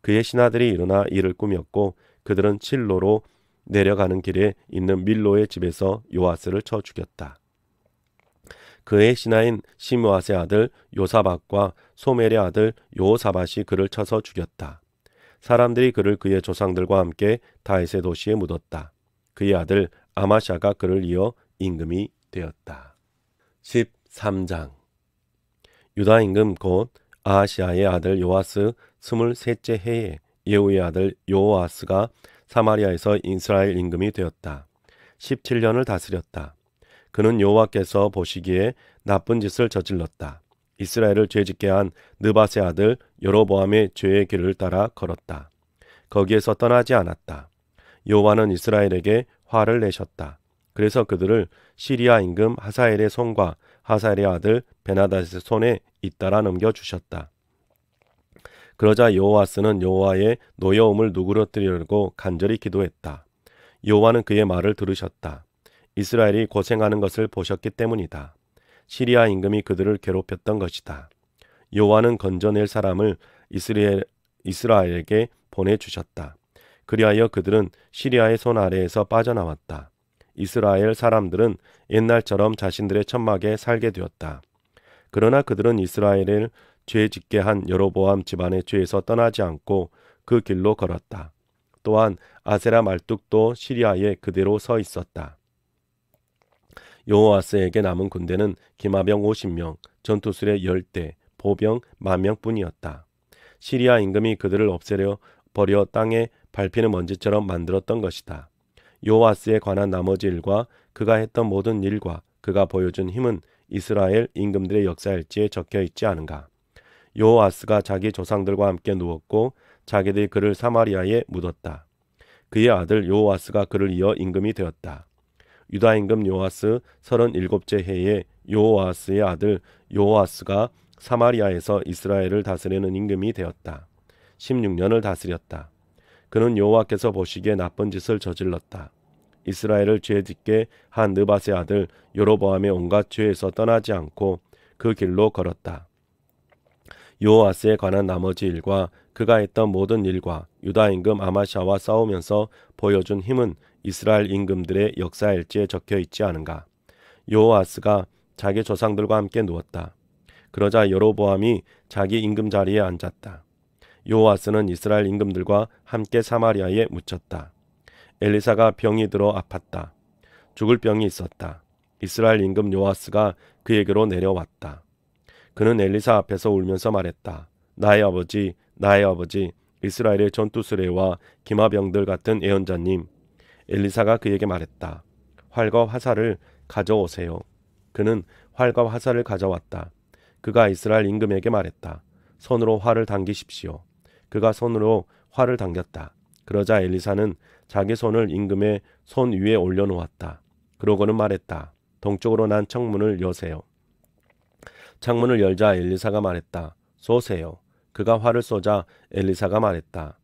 그의 신하들이 일어나 이를 꾸몄고 그들은 실로로 내려가는 길에 있는 밀로의 집에서 요아스를 쳐 죽였다. 그의 신하인 시므앗의 아들 요사박과 소멜의 아들 요사밭이 그를 쳐서 죽였다. 사람들이 그를 그의 조상들과 함께 다윗의 도시에 묻었다. 그의 아들 아마샤가 그를 이어 임금이 되었다. 13장 유다 임금 곧 아하시아의 아들 요아스 23째 해에 예후의 아들 요아스가 사마리아에서 이스라엘 임금이 되었다. 17년을 다스렸다. 그는 여호와께서 보시기에 나쁜 짓을 저질렀다. 이스라엘을 죄짓게 한 느밧의 아들 여로보암의 죄의 길을 따라 걸었다. 거기에서 떠나지 않았다. 여호와는 이스라엘에게 화를 내셨다. 그래서 그들을 시리아 임금 하사엘의 손과 하사엘의 아들 베나닷의 손에 잇따라 넘겨주셨다. 그러자 여호와스는 여호와의 노여움을 누그러뜨리려고 간절히 기도했다. 여호와는 그의 말을 들으셨다. 이스라엘이 고생하는 것을 보셨기 때문이다. 시리아 임금이 그들을 괴롭혔던 것이다. 여호와는 건져낼 사람을 이스라엘에게 보내주셨다. 그리하여 그들은 시리아의 손 아래에서 빠져나왔다. 이스라엘 사람들은 옛날처럼 자신들의 천막에 살게 되었다. 그러나 그들은 이스라엘을 죄짓게 한 여로보암 집안의 죄에서 떠나지 않고 그 길로 걸었다. 또한 아세라 말뚝도 시리아에 그대로 서 있었다. 여호아스에게 남은 군대는 기마병 50명, 전투수레 10대, 보병 10,000명뿐이었다. 시리아 임금이 그들을 없애려 버려 땅에 밟히는 먼지처럼 만들었던 것이다. 여호아스에 관한 나머지 일과 그가 했던 모든 일과 그가 보여준 힘은 이스라엘 임금들의 역사일지에 적혀있지 않은가. 여호아스가 자기 조상들과 함께 누웠고 자기들이 그를 사마리아에 묻었다. 그의 아들 여호아스가 그를 이어 임금이 되었다. 유다 임금 요아스 37째 해에 여호아스의 아들 여호아스가 사마리아에서 이스라엘을 다스리는 임금이 되었다. 16년을 다스렸다. 그는 여호와께서 보시기에 나쁜 짓을 저질렀다. 이스라엘을 죄짓게 한 느밧의 아들 여로보암의 온갖 죄에서 떠나지 않고 그 길로 걸었다. 여호아스에 관한 나머지 일과 그가 했던 모든 일과 유다 임금 아마샤와 싸우면서 보여준 힘은 이스라엘 임금들의 역사일지에 적혀있지 않은가. 여호아스가 자기 조상들과 함께 누웠다. 그러자 여로보암이 자기 임금 자리에 앉았다. 여호아스는 이스라엘 임금들과 함께 사마리아에 묻혔다. 엘리사가 병이 들어 아팠다. 죽을 병이 있었다. 이스라엘 임금 요아스가 그에게로 내려왔다. 그는 엘리사 앞에서 울면서 말했다. 나의 아버지, 나의 아버지, 이스라엘의 전투수레와 기마병들 같은 예언자님. 엘리사가 그에게 말했다. 활과 화살을 가져오세요. 그는 활과 화살을 가져왔다. 그가 이스라엘 임금에게 말했다. 손으로 활을 당기십시오. 그가 손으로 활을 당겼다. 그러자 엘리사는 자기 손을 임금의 손 위에 올려놓았다. 그러고는 말했다. 동쪽으로 난 창문을 여세요. 창문을 열자 엘리사가 말했다. 쏘세요. 그가 활을 쏘자 엘리사가 말했다.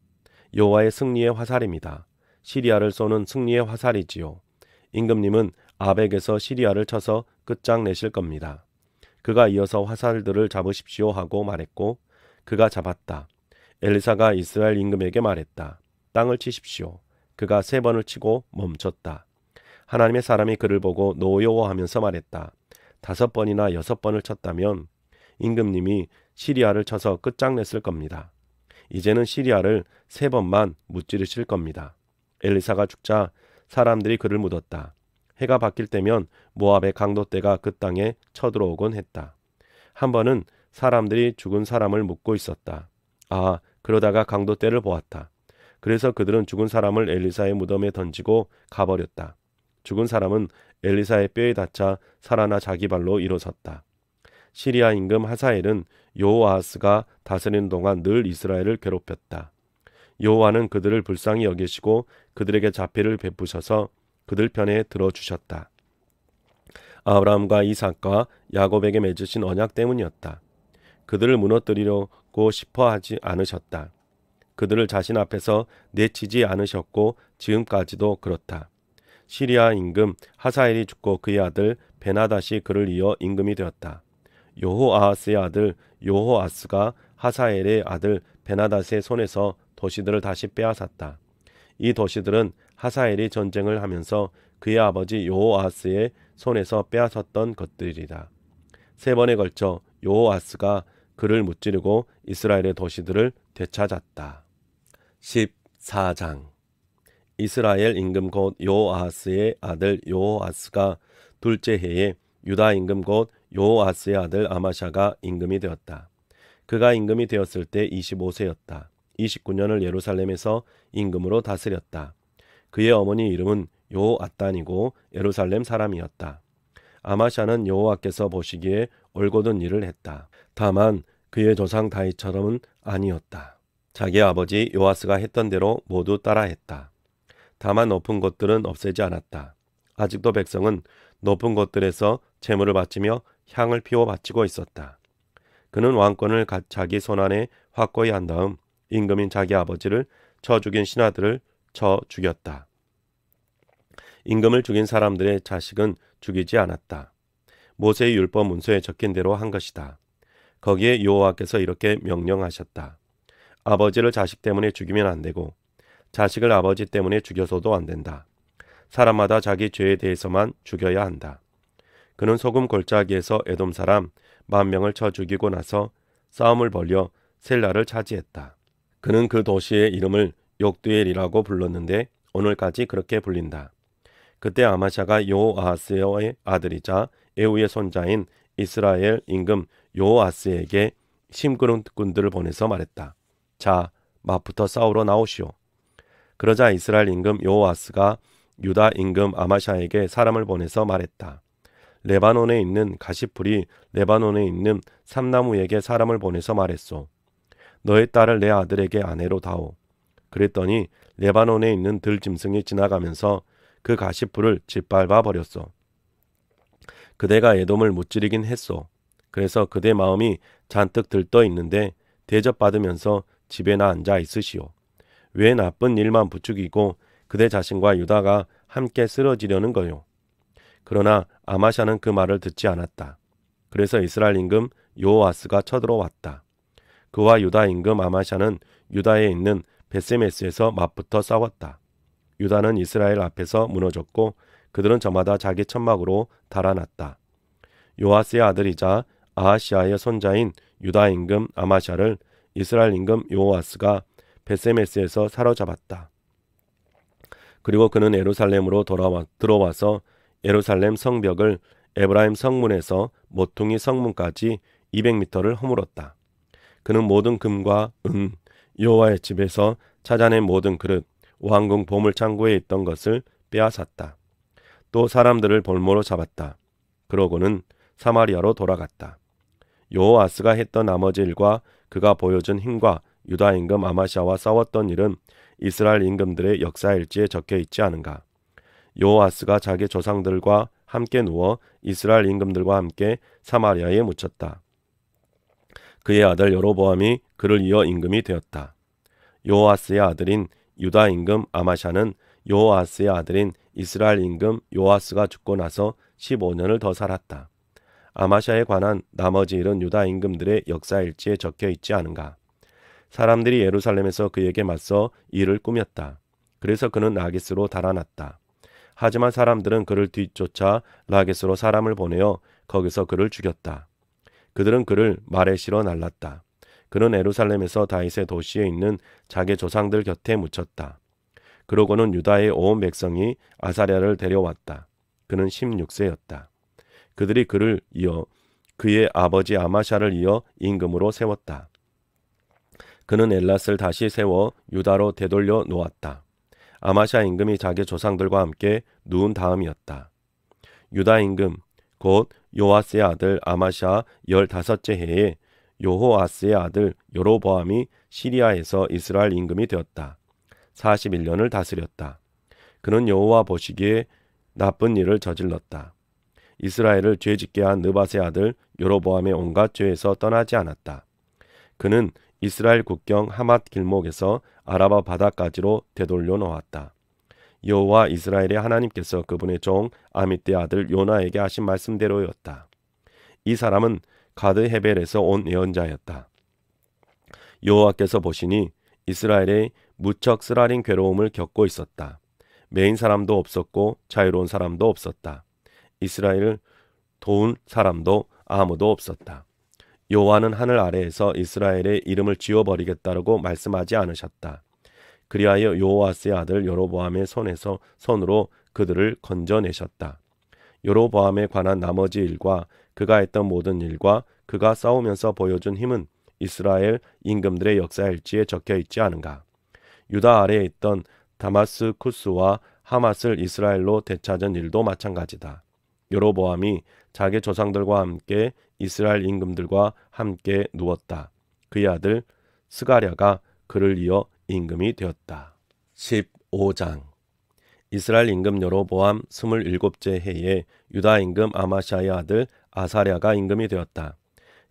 여호와의 승리의 화살입니다. 시리아를 쏘는 승리의 화살이지요. 임금님은 아벡에서 시리아를 쳐서 끝장내실 겁니다. 그가 이어서 화살들을 잡으십시오 하고 말했고 그가 잡았다. 엘리사가 이스라엘 임금에게 말했다. 땅을 치십시오. 그가 3번을 치고 멈췄다. 하나님의 사람이 그를 보고 노여워하면서 말했다. 5번이나 6번을 쳤다면 임금님이 시리아를 쳐서 끝장냈을 겁니다. 이제는 시리아를 3번만 무찌르실 겁니다. 엘리사가 죽자 사람들이 그를 묻었다. 해가 바뀔 때면 모압의 강도떼가 그 땅에 쳐들어오곤 했다. 한 번은 사람들이 죽은 사람을 묻고 있었다. 그러다가 강도떼를 보았다. 그래서 그들은 죽은 사람을 엘리사의 무덤에 던지고 가버렸다. 죽은 사람은 엘리사의 뼈에 닿자 살아나 자기 발로 일어섰다. 시리아 임금 하사엘은 여호아스가 다스리는 동안 늘 이스라엘을 괴롭혔다. 여호와는 그들을 불쌍히 여기시고 그들에게 자비를 베푸셔서 그들 편에 들어주셨다. 아브라함과 이삭과 야곱에게 맺으신 언약 때문이었다. 그들을 무너뜨리려고 싶어 하지 않으셨다. 그들을 자신 앞에서 내치지 않으셨고 지금까지도 그렇다. 시리아 임금 하사엘이 죽고 그의 아들 베나닷이 그를 이어 임금이 되었다. 여호아하스의 아들 여호아스가 하사엘의 아들 베나닷의 손에서 도시들을 다시 빼앗았다. 이 도시들은 하사엘이 전쟁을 하면서 그의 아버지 여호아스의 손에서 빼앗았던 것들이라. 3번에 걸쳐 여호아스가 그를 무찌르고 이스라엘의 도시들을 되찾았다. 14장. 이스라엘 임금 곧 여호아스의 아들 여호아스가 둘째 해에 유다 임금 곧 여호아스의 아들 아마샤가 임금이 되었다. 그가 임금이 되었을 때 25세였다. 29년을 예루살렘에서 임금으로 다스렸다. 그의 어머니 이름은 여호앗단이고 예루살렘 사람이었다. 아마샤는 여호와께서 보시기에 올곧은 일을 했다. 다만 그의 조상 다윗처럼은 아니었다. 자기 아버지 요아스가 했던 대로 모두 따라했다. 다만 높은 곳들은 없애지 않았다. 아직도 백성은 높은 곳들에서 제물을 바치며 향을 피워 바치고 있었다. 그는 왕권을 자기 손안에 확고히 한 다음 임금인 자기 아버지를 쳐 죽인 신하들을 쳐 죽였다. 임금을 죽인 사람들의 자식은 죽이지 않았다. 모세의 율법 문서에 적힌 대로 한 것이다. 거기에 여호와께서 이렇게 명령하셨다. 아버지를 자식 때문에 죽이면 안 되고 자식을 아버지 때문에 죽여서도 안 된다. 사람마다 자기 죄에 대해서만 죽여야 한다. 그는 소금 골짜기에서 에돔 사람 10,000명을 쳐 죽이고 나서 싸움을 벌여 셀라를 차지했다. 그는 그 도시의 이름을 욕두엘이라고 불렀는데 오늘까지 그렇게 불린다. 그때 아마샤가 여호아스의 아들이자 에우의 손자인 이스라엘 임금 여호아스에게 심부름꾼들을 보내서 말했다. 자, 맞붙어 싸우러 나오시오. 그러자 이스라엘 임금 여호아스가 유다 임금 아마샤에게 사람을 보내서 말했다. 레바논에 있는 가시풀이 레바논에 있는 삼나무에게 사람을 보내서 말했소. 너의 딸을 내 아들에게 아내로 다오. 그랬더니 레바논에 있는 들짐승이 지나가면서 그 가시풀을 짓밟아 버렸소. 그대가 에돔을 무찌르긴 했소. 그래서 그대 마음이 잔뜩 들떠 있는데 대접받으면서 집에나 앉아 있으시오. 왜 나쁜 일만 부추기고 그대 자신과 유다가 함께 쓰러지려는 거요. 그러나 아마샤는 그 말을 듣지 않았다. 그래서 이스라엘 임금 여호아스가 쳐들어왔다. 그와 유다 임금 아마샤는 유다에 있는 베세메스에서 맞붙어 싸웠다. 유다는 이스라엘 앞에서 무너졌고 그들은 저마다 자기 천막으로 달아났다. 요아스의 아들이자 아하시아의 손자인 유다 임금 아마샤를 이스라엘 임금 여호아스가 베세메스에서 사로잡았다. 그리고 그는 예루살렘으로 들어와서 예루살렘 성벽을 에브라임 성문에서 모퉁이 성문까지 200m를 허물었다. 그는 모든 금과 은, 여호와의 집에서 찾아낸 모든 그릇, 왕궁 보물창고에 있던 것을 빼앗았다. 또 사람들을 볼모로 잡았다. 그러고는 사마리아로 돌아갔다. 여호아스가 했던 나머지 일과 그가 보여준 힘과 유다 임금 아마샤와 싸웠던 일은 이스라엘 임금들의 역사일지에 적혀 있지 않은가. 여호아스가 자기 조상들과 함께 누워 이스라엘 임금들과 함께 사마리아에 묻혔다. 그의 아들 여로보암이 그를 이어 임금이 되었다. 여호아스의 아들인 유다 임금 아마샤는 여호아스의 아들인 이스라엘 임금 요아스가 죽고 나서 15년을 더 살았다. 아마샤에 관한 나머지 일은 유다 임금들의 역사일지에 적혀 있지 않은가. 사람들이 예루살렘에서 그에게 맞서 일을 꾸몄다. 그래서 그는 라기스로 달아났다. 하지만 사람들은 그를 뒤쫓아 라기스로 사람을 보내어 거기서 그를 죽였다. 그들은 그를 마레시로 날랐다. 그는 예루살렘에서 다윗의 도시에 있는 자기 조상들 곁에 묻혔다. 그러고는 유다의 온 백성이 아사랴를 데려왔다. 그는 16세였다. 그들이 그를 이어 그의 아버지 아마샤를 이어 임금으로 세웠다. 그는 엘랏을 다시 세워 유다로 되돌려 놓았다. 아마샤 임금이 자기 조상들과 함께 누운 다음이었다. 유다 임금 곧 요아스의 아들 아마샤 15째 해에 여호아스의 아들 여로보암이 시리아에서 이스라엘 임금이 되었다. 41년을 다스렸다. 그는 여호와 보시기에 나쁜 일을 저질렀다. 이스라엘을 죄짓게 한 느밧의 아들 여로보암의 온갖 죄에서 떠나지 않았다. 그는 이스라엘 국경 하맛 길목에서 아라바 바다까지로 되돌려 놓았다. 여호와 이스라엘의 하나님께서 그분의 종 아미떼 아들 요나에게 하신 말씀대로였다. 이 사람은 가드 헤벨에서 온 예언자였다. 여호와께서 보시니 이스라엘의 무척 쓰라린 괴로움을 겪고 있었다. 매인 사람도 없었고 자유로운 사람도 없었다. 이스라엘을 도운 사람도 아무도 없었다. 여호와는 하늘 아래에서 이스라엘의 이름을 지워버리겠다라고 말씀하지 않으셨다. 그리하여 여호와스의 아들 여로보암의 손으로 그들을 건져내셨다. 여로보암에 관한 나머지 일과 그가 했던 모든 일과 그가 싸우면서 보여준 힘은 이스라엘 임금들의 역사일지에 적혀 있지 않은가. 유다 아래에 있던 다마스쿠스와 하맛을 이스라엘로 되찾은 일도 마찬가지다. 여로보암이 자기 조상들과 함께 이스라엘 임금들과 함께 누웠다. 그의 아들 스가랴가 그를 이어 임금이 되었다. 15장 이스라엘 임금 여로보암 27째 해에 유다 임금 아마샤의 아들 아사랴가 임금이 되었다.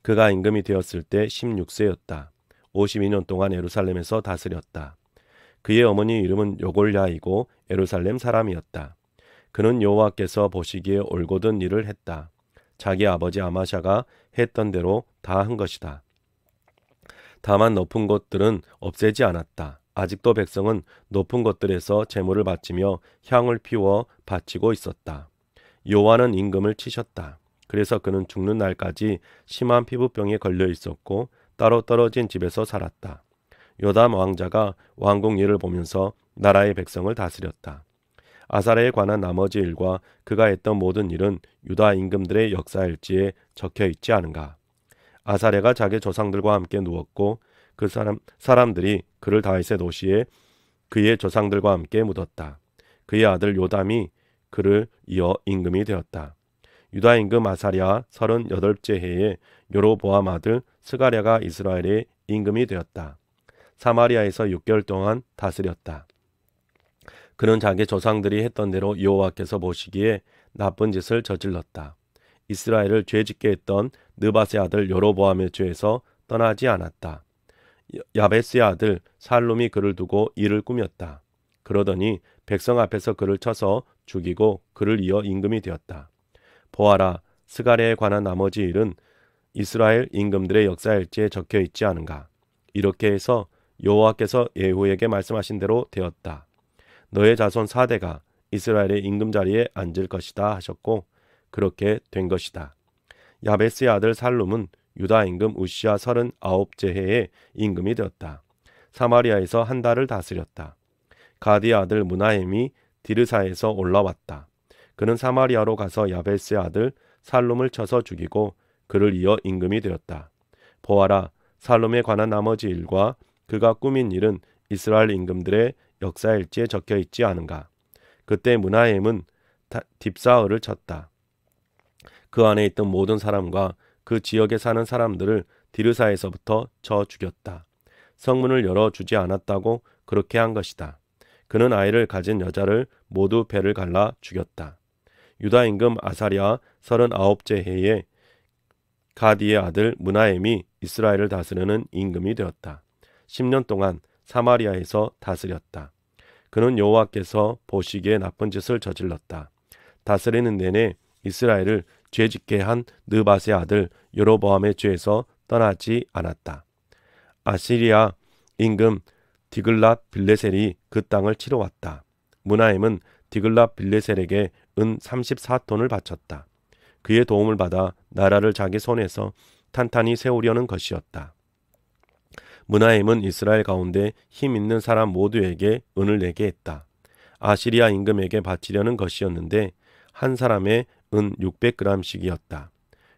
그가 임금이 되었을 때 16세였다. 52년 동안 예루살렘에서 다스렸다. 그의 어머니 이름은 요골야이고 예루살렘 사람이었다. 그는 여호와께서 보시기에 올곧은 일을 했다. 자기 아버지 아마샤가 했던 대로 다 한 것이다. 다만 높은 곳들은 없애지 않았다. 아직도 백성은 높은 곳들에서 제물을 바치며 향을 피워 바치고 있었다. 여호와는 임금을 치셨다. 그래서 그는 죽는 날까지 심한 피부병에 걸려 있었고 따로 떨어진 집에서 살았다. 요담 왕자가 왕궁 일을 보면서 나라의 백성을 다스렸다. 아사랴에 관한 나머지 일과 그가 했던 모든 일은 유다 임금들의 역사일지에 적혀 있지 않은가. 아사랴가 자기 조상들과 함께 누웠고 그 사람들이 그를 다윗의 도시에 그의 조상들과 함께 묻었다. 그의 아들 요담이 그를 이어 임금이 되었다. 유다 임금 아사랴 38째 해에 여로보암 아들 스가랴가 이스라엘의 임금이 되었다. 사마리아에서 6개월 동안 다스렸다. 그는 자기 조상들이 했던 대로 여호와께서 보시기에 나쁜 짓을 저질렀다. 이스라엘을 죄짓게 했던 느밧의 아들 여로보암의 죄에서 떠나지 않았다. 야베스의 아들 살룸이 그를 두고 일을 꾸몄다. 그러더니 백성 앞에서 그를 쳐서 죽이고 그를 이어 임금이 되었다. 보아라, 스가랴에 관한 나머지 일은 이스라엘 임금들의 역사일지에 적혀 있지 않은가. 이렇게 해서 여호와께서 예후에게 말씀하신 대로 되었다. 너의 자손 4대가 이스라엘의 임금 자리에 앉을 것이다 하셨고 그렇게 된 것이다. 야베스의 아들 살룸은 유다 임금 우시야 39째 해에 임금이 되었다. 사마리아에서 한 달을 다스렸다. 가디의 아들 무나헴이 디르사에서 올라왔다. 그는 사마리아로 가서 야베스의 아들 살룸을 쳐서 죽이고 그를 이어 임금이 되었다. 보아라, 살룸에 관한 나머지 일과 그가 꾸민 일은 이스라엘 임금들의 역사일지에 적혀 있지 않은가. 그때 무나헴은 딥사을을 쳤다. 그 안에 있던 모든 사람과 그 지역에 사는 사람들을 디르사에서부터 쳐 죽였다. 성문을 열어주지 않았다고 그렇게 한 것이다. 그는 아이를 가진 여자를 모두 배를 갈라 죽였다. 유다 임금 아사랴 39째 해에 가디의 아들 무나헴이 이스라엘을 다스리는 임금이 되었다. 10년 동안 사마리아에서 다스렸다. 그는 여호와께서 보시기에 나쁜 짓을 저질렀다. 다스리는 내내 이스라엘을 죄짓게 한 느밧의 아들 여로보암의 죄에서 떠나지 않았다. 아시리아 임금 디글랏 빌레셀이 그 땅을 치러 왔다. 무나헴은 디글랏 빌레셀에게 은 34톤을 바쳤다. 그의 도움을 받아 나라를 자기 손에서 탄탄히 세우려는 것이었다. 무나헴은 이스라엘 가운데 힘 있는 사람 모두에게 은을 내게 했다. 아시리아 임금에게 바치려는 것이었는데 한 사람의 은 600g씩이었다.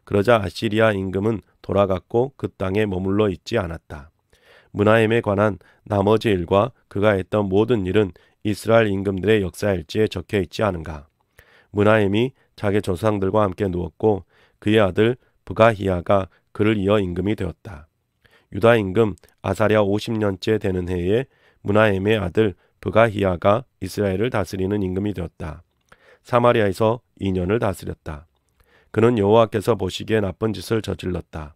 그러자 아시리아 임금은 돌아갔고 그 땅에 머물러 있지 않았다. 무나헴에 관한 나머지 일과 그가 했던 모든 일은 이스라엘 임금들의 역사일지에 적혀 있지 않은가. 무나헴이 자기 조상들과 함께 누웠고 그의 아들 브가히야가 그를 이어 임금이 되었다. 유다 임금 아사랴 50년째 되는 해에 무나헴의 아들 브가히야가 이스라엘을 다스리는 임금이 되었다. 사마리아에서 2년을 다스렸다. 그는 여호와께서 보시기에 나쁜 짓을 저질렀다.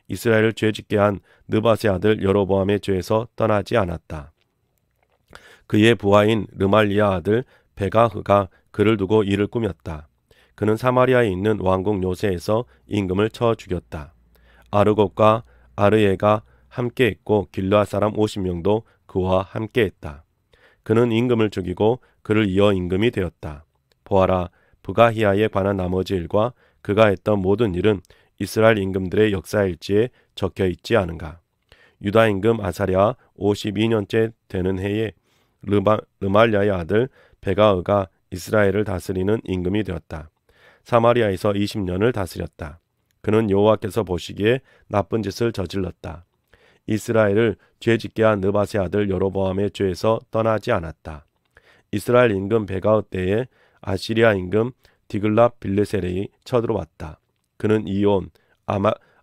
이스라엘을 죄짓게 한 느밧의 아들 여로보암의 죄에서 떠나지 않았다. 그의 부하인 르말리아 아들 베가흐가 그를 두고 일을 꾸몄다. 그는 사마리아에 있는 왕궁 요새에서 임금을 쳐 죽였다. 아르곱과 아르예가 함께했고 길르앗 사람 50명도 그와 함께했다. 그는 임금을 죽이고 그를 이어 임금이 되었다. 보아라, 부가히야에 관한 나머지 일과 그가 했던 모든 일은 이스라엘 임금들의 역사일지에 적혀 있지 않은가. 유다 임금 아사랴 52년째 되는 해에 르말랴의 아들 베가흐가 이스라엘을 다스리는 임금이 되었다. 사마리아에서 20년을 다스렸다. 그는 여호와께서 보시기에 나쁜 짓을 저질렀다. 이스라엘을 죄짓게 한 느밧의 아들 여로보암의 죄에서 떠나지 않았다. 이스라엘 임금 베가흐 때에 아시리아 임금 디글랏 빌레셀이 쳐들어왔다. 그는 이온,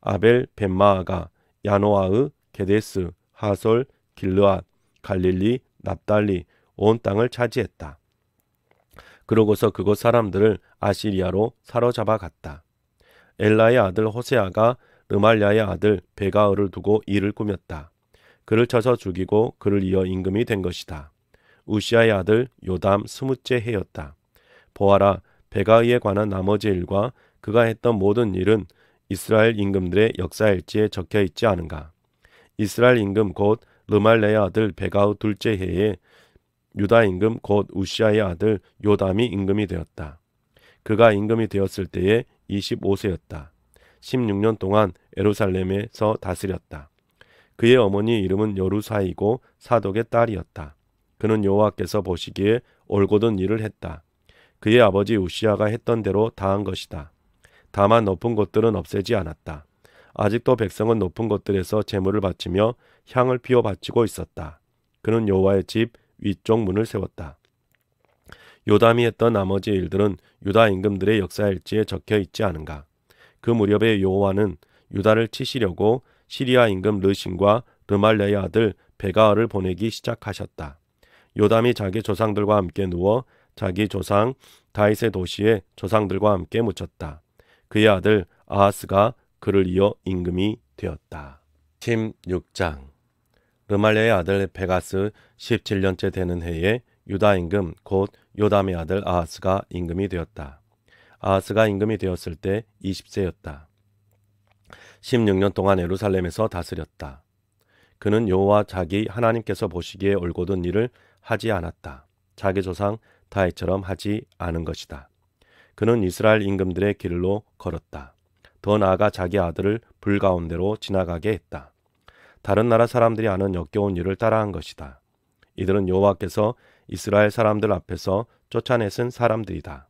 아벨 벳마아가, 야노아흐, 게데스, 하솔, 길르앗, 갈릴리, 납달리 온 땅을 차지했다. 그러고서 그곳 사람들을 아시리아로 사로잡아 갔다. 엘라의 아들 호세아가 르말랴의 아들 베가흐를 두고 일을 꾸몄다. 그를 쳐서 죽이고 그를 이어 임금이 된 것이다. 우시아의 아들 요담 20째 해였다. 보아라, 베가흐에 관한 나머지 일과 그가 했던 모든 일은 이스라엘 임금들의 역사일지에 적혀 있지 않은가. 이스라엘 임금 곧 르말랴의 아들 베가흐 둘째 해에 유다 임금 곧 우시아의 아들 요담이 임금이 되었다. 그가 임금이 되었을 때에 25세였다. 16년 동안 예루살렘에서 다스렸다. 그의 어머니 이름은 여루사이고 사독의 딸이었다. 그는 여호와께서 보시기에 올곧은 일을 했다. 그의 아버지 우시아가 했던 대로 다 한 것이다. 다만 높은 곳들은 없애지 않았다. 아직도 백성은 높은 곳들에서 제물을 바치며 향을 피워 바치고 있었다. 그는 여호와의 집 위쪽 문을 세웠다. 요담이 했던 나머지 일들은 유다 임금들의 역사일지에 적혀 있지 않은가. 그 무렵에 여호와는 유다를 치시려고 시리아 임금 르신과 르말랴의 아들 베가흐를 보내기 시작하셨다. 요담이 자기 조상들과 함께 누워 자기 조상 다윗의 도시에 조상들과 함께 묻혔다. 그의 아들 아하스가 그를 이어 임금이 되었다. 16장. 르말랴의 아들 베가스 17년째 되는 해에 유다 임금 곧 요담의 아들 아하스가 임금이 되었다. 아하스가 임금이 되었을 때 20세였다. 16년 동안 예루살렘에서 다스렸다. 그는 여호와 자기 하나님께서 보시기에 올곧은 일을 하지 않았다. 자기 조상 다윗처럼 하지 않은 것이다. 그는 이스라엘 임금들의 길로 걸었다. 더 나아가 자기 아들을 불 가운데로 지나가게 했다. 다른 나라 사람들이 하는 역겨운 일을 따라한 것이다. 이들은 여호와께서 이스라엘 사람들 앞에서 쫓아내신 사람들이다.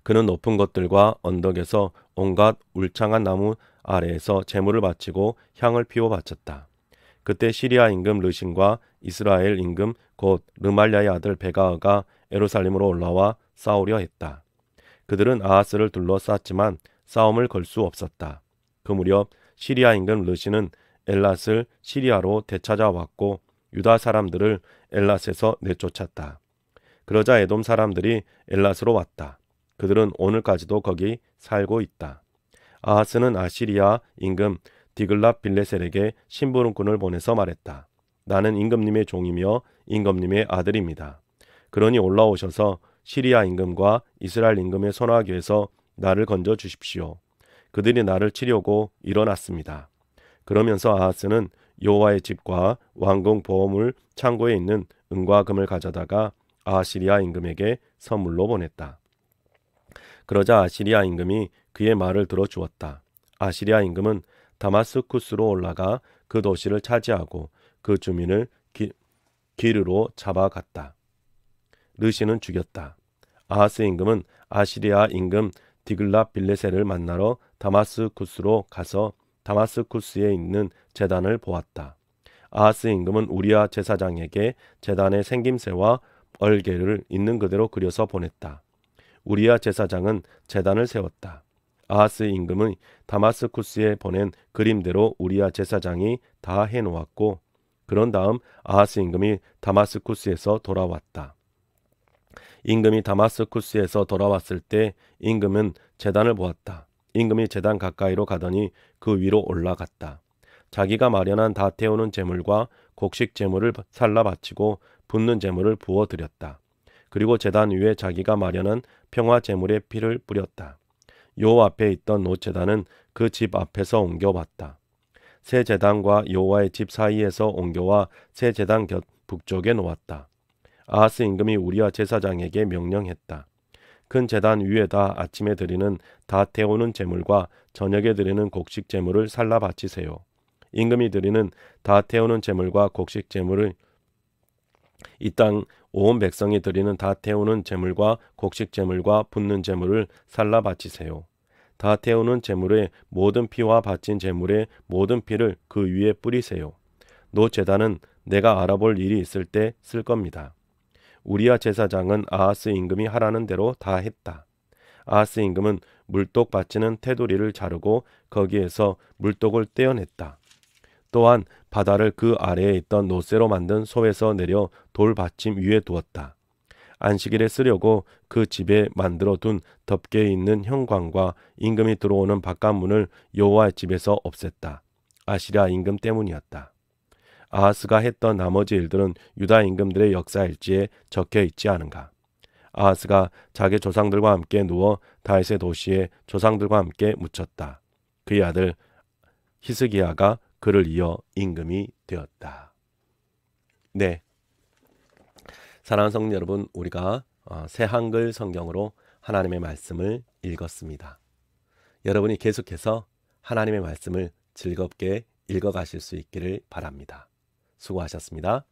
그는 높은 곳들과 언덕에서 온갖 울창한 나무 아래에서 제물을 바치고 향을 피워 바쳤다. 그때 시리아 임금 르신과 이스라엘 임금 곧 르말랴의 아들 베가흐가 예루살렘으로 올라와 싸우려 했다. 그들은 아하스를 둘러쌌지만 싸움을 걸 수 없었다. 그 무렵 시리아 임금 르신은 엘랏을 시리아로 되찾아왔고 유다 사람들을 엘랏에서 내쫓았다. 그러자 에돔 사람들이 엘랏으로 왔다. 그들은 오늘까지도 거기 살고 있다. 아하스는 아시리아 임금 디글랏 빌레셀에게 심부름꾼을 보내서 말했다. 나는 임금님의 종이며 임금님의 아들입니다. 그러니 올라오셔서 시리아 임금과 이스라엘 임금의 손아귀에서 나를 건져 주십시오. 그들이 나를 치려고 일어났습니다. 그러면서 아하스는 여호와의 집과 왕궁 보호물 창고에 있는 은과 금을 가져다가 아시리아 임금에게 선물로 보냈다. 그러자 아시리아 임금이 그의 말을 들어주었다. 아시리아 임금은 다마스쿠스로 올라가 그 도시를 차지하고 그 주민을 기르로 잡아갔다. 르신은 죽였다. 아하스 임금은 아시리아 임금 디글랏 빌레셀을 만나러 다마스쿠스로 가서 다마스쿠스에 있는 제단을 보았다. 아하스 임금은 우리아 제사장에게 제단의 생김새와 얼개를 있는 그대로 그려서 보냈다. 우리아 제사장은 제단을 세웠다. 아하스 임금은 다마스쿠스에 보낸 그림대로 우리아 제사장이 다 해놓았고 그런 다음 아하스 임금이 다마스쿠스에서 돌아왔다. 임금이 다마스쿠스에서 돌아왔을 때 임금은 제단을 보았다. 임금이 제단 가까이로 가더니 그 위로 올라갔다. 자기가 마련한 다 태우는 제물과 곡식 제물을 살라 바치고 붓는 제물을 부어 드렸다. 그리고 제단 위에 자기가 마련한 평화 제물의 피를 뿌렸다. 여호와 앞에 있던 노제단은 그 집 앞에서 옮겨왔다. 새 제단과 여호와의 집 사이에서 옮겨와 새 제단 곁 북쪽에 놓았다. 아하스 임금이 우리아 제사장에게 명령했다. 큰 제단 위에다 아침에 드리는 다 태우는 제물과 저녁에 드리는 곡식 제물을 살라 바치세요. 임금이 드리는 다 태우는 제물과 곡식 제물을 이 땅 온 백성이 드리는 다 태우는 제물과 곡식 제물과 붓는 제물을 살라 바치세요. 다 태우는 제물의 모든 피와 바친 제물의 모든 피를 그 위에 뿌리세요. 노 제단은 내가 알아볼 일이 있을 때 쓸 겁니다. 우리아 제사장은 아하스 임금이 하라는 대로 다 했다. 아하스 임금은 물독 바치는 테두리를 자르고 거기에서 물독을 떼어냈다. 또한 바다를 그 아래에 있던 노쇠로 만든 소에서 내려 돌 받침 위에 두었다. 안식일에 쓰려고 그 집에 만들어 둔 덮개 있는 현관과 임금이 들어오는 바깥문을 여호와의 집에서 없앴다. 아시랴 임금 때문이었다. 아하스가 했던 나머지 일들은 유다 임금들의 역사일지에 적혀 있지 않은가. 아하스가 자기 조상들과 함께 누워 다윗의 도시에 조상들과 함께 묻혔다. 그의 아들 히스기야가 그를 이어 임금이 되었다. 네, 사랑하는 성도 여러분, 우리가 새 한글 성경으로 하나님의 말씀을 읽었습니다. 여러분이 계속해서 하나님의 말씀을 즐겁게 읽어가실 수 있기를 바랍니다. 수고하셨습니다.